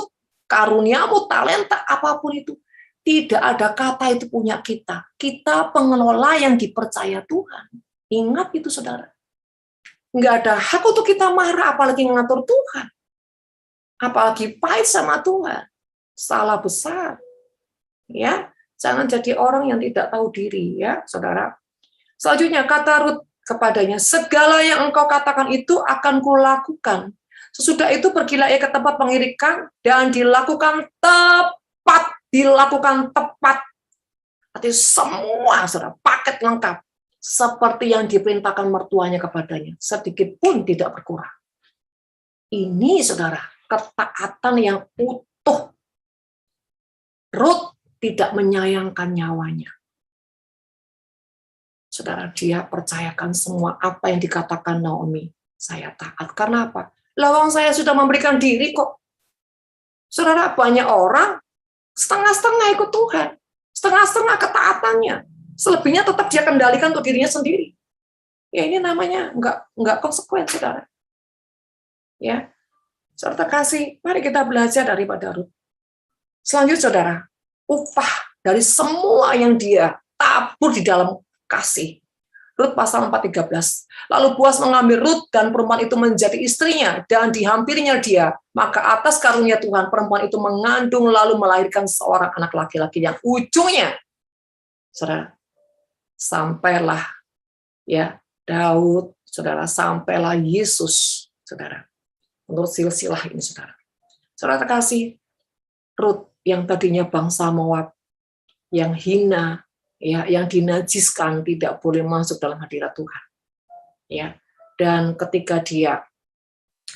[SPEAKER 1] karuniamu, talenta, apapun itu. Tidak ada kata itu punya kita. Kita pengelola yang dipercaya Tuhan. Ingat itu, saudara. Nggak ada hak untuk kita marah, apalagi mengatur Tuhan. Apalagi pahit sama Tuhan. Salah besar. Ya, jangan jadi orang yang tidak tahu diri, ya, saudara. Selanjutnya kata Ruth kepadanya, segala yang engkau katakan itu akan kulakukan. Sesudah itu pergilah ia ke tempat pengirikan dan dilakukan tepat. Artinya semua, saudara, paket lengkap. Seperti yang diperintahkan mertuanya kepadanya. Sedikit pun tidak berkurang. Ini, saudara, ketaatan yang utuh. Ruth tidak menyayangkan nyawanya. Saudara, dia percayakan semua apa yang dikatakan Naomi. Saya taat. Karena apa? Lawang saya sudah memberikan diri kok. Saudara, banyak orang setengah-setengah ikut Tuhan. Setengah-setengah ketaatannya. Selebihnya tetap dia kendalikan untuk dirinya sendiri. Ya, ini namanya enggak konsekuen, saudara. Ya. Saudara kasih, mari kita belajar daripada Ruth. Selanjutnya, saudara, upah dari semua yang dia tabur di dalam kasih. Rut pasal 4:13. Lalu Boas mengambil Rut dan perempuan itu menjadi istrinya dan dihampirinya dia. Maka atas karunia Tuhan perempuan itu mengandung lalu melahirkan seorang anak laki-laki yang ujungnya, saudara, sampailah ya Daud, saudara, sampailah Yesus, saudara. Menurut silsilah ini, saudara. Saudara kasih, Rut yang tadinya bangsa Moab, yang hina, ya, yang dinajiskan, tidak boleh masuk dalam hadirat Tuhan. Ya, dan ketika dia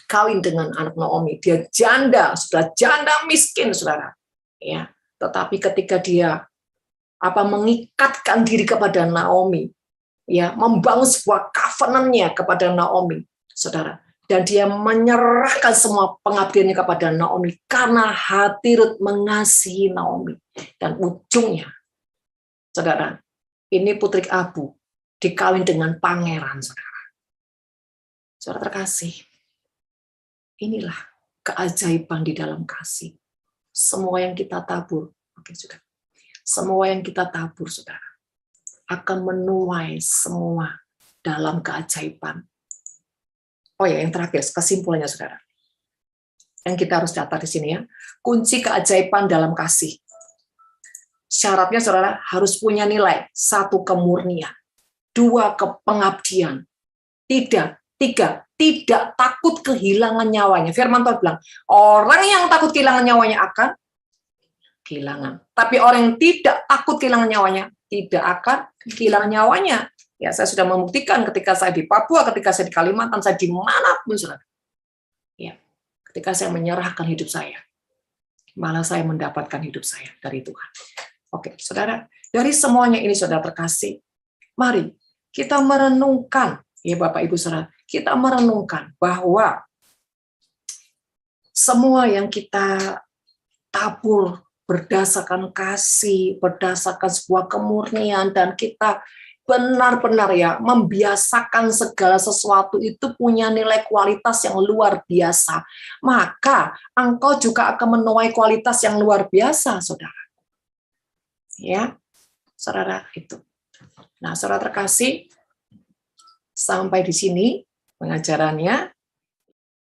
[SPEAKER 1] kawin dengan anak Naomi, dia janda, sudah janda miskin, saudara. Ya, tetapi ketika dia mengikatkan diri kepada Naomi, ya, membangun sebuah covenant-nya kepada Naomi, saudara. Dan dia menyerahkan semua pengabdiannya kepada Naomi karena hati Rut mengasihi Naomi. Dan ujungnya, saudara, ini putri abu dikawin dengan pangeran, saudara. Saudara terkasih, inilah keajaiban di dalam kasih. Semua yang kita tabur, oke sudah. Semua yang kita tabur, saudara, akan menuai semua dalam keajaiban. Oh ya, yang terakhir, kesimpulannya, saudara. Yang kita harus catat di sini ya, kunci keajaiban dalam kasih. Syaratnya, saudara, harus punya nilai. 1, kemurnian. 2, pengabdian. 3, tidak takut kehilangan nyawanya. Firman Tuhan bilang, orang yang takut kehilangan nyawanya akan kehilangan. Tapi orang yang tidak takut kehilangan nyawanya, tidak akan kehilangan nyawanya. Ya, saya sudah membuktikan ketika saya di Papua, ketika saya di Kalimantan, saya dimanapun, saudara. Ya, ketika saya menyerahkan hidup saya, malah saya mendapatkan hidup saya dari Tuhan. Oke, saudara, dari semuanya ini, saudara terkasih, mari kita merenungkan, ya Bapak Ibu saudara, kita merenungkan bahwa semua yang kita tabur berdasarkan kasih, berdasarkan sebuah kemurnian, dan kita benar-benar ya membiasakan segala sesuatu itu punya nilai kualitas yang luar biasa, maka engkau juga akan menuai kualitas yang luar biasa, saudara. Ya, saudara itu. Nah, saudara terkasih, sampai di sini pengajarannya.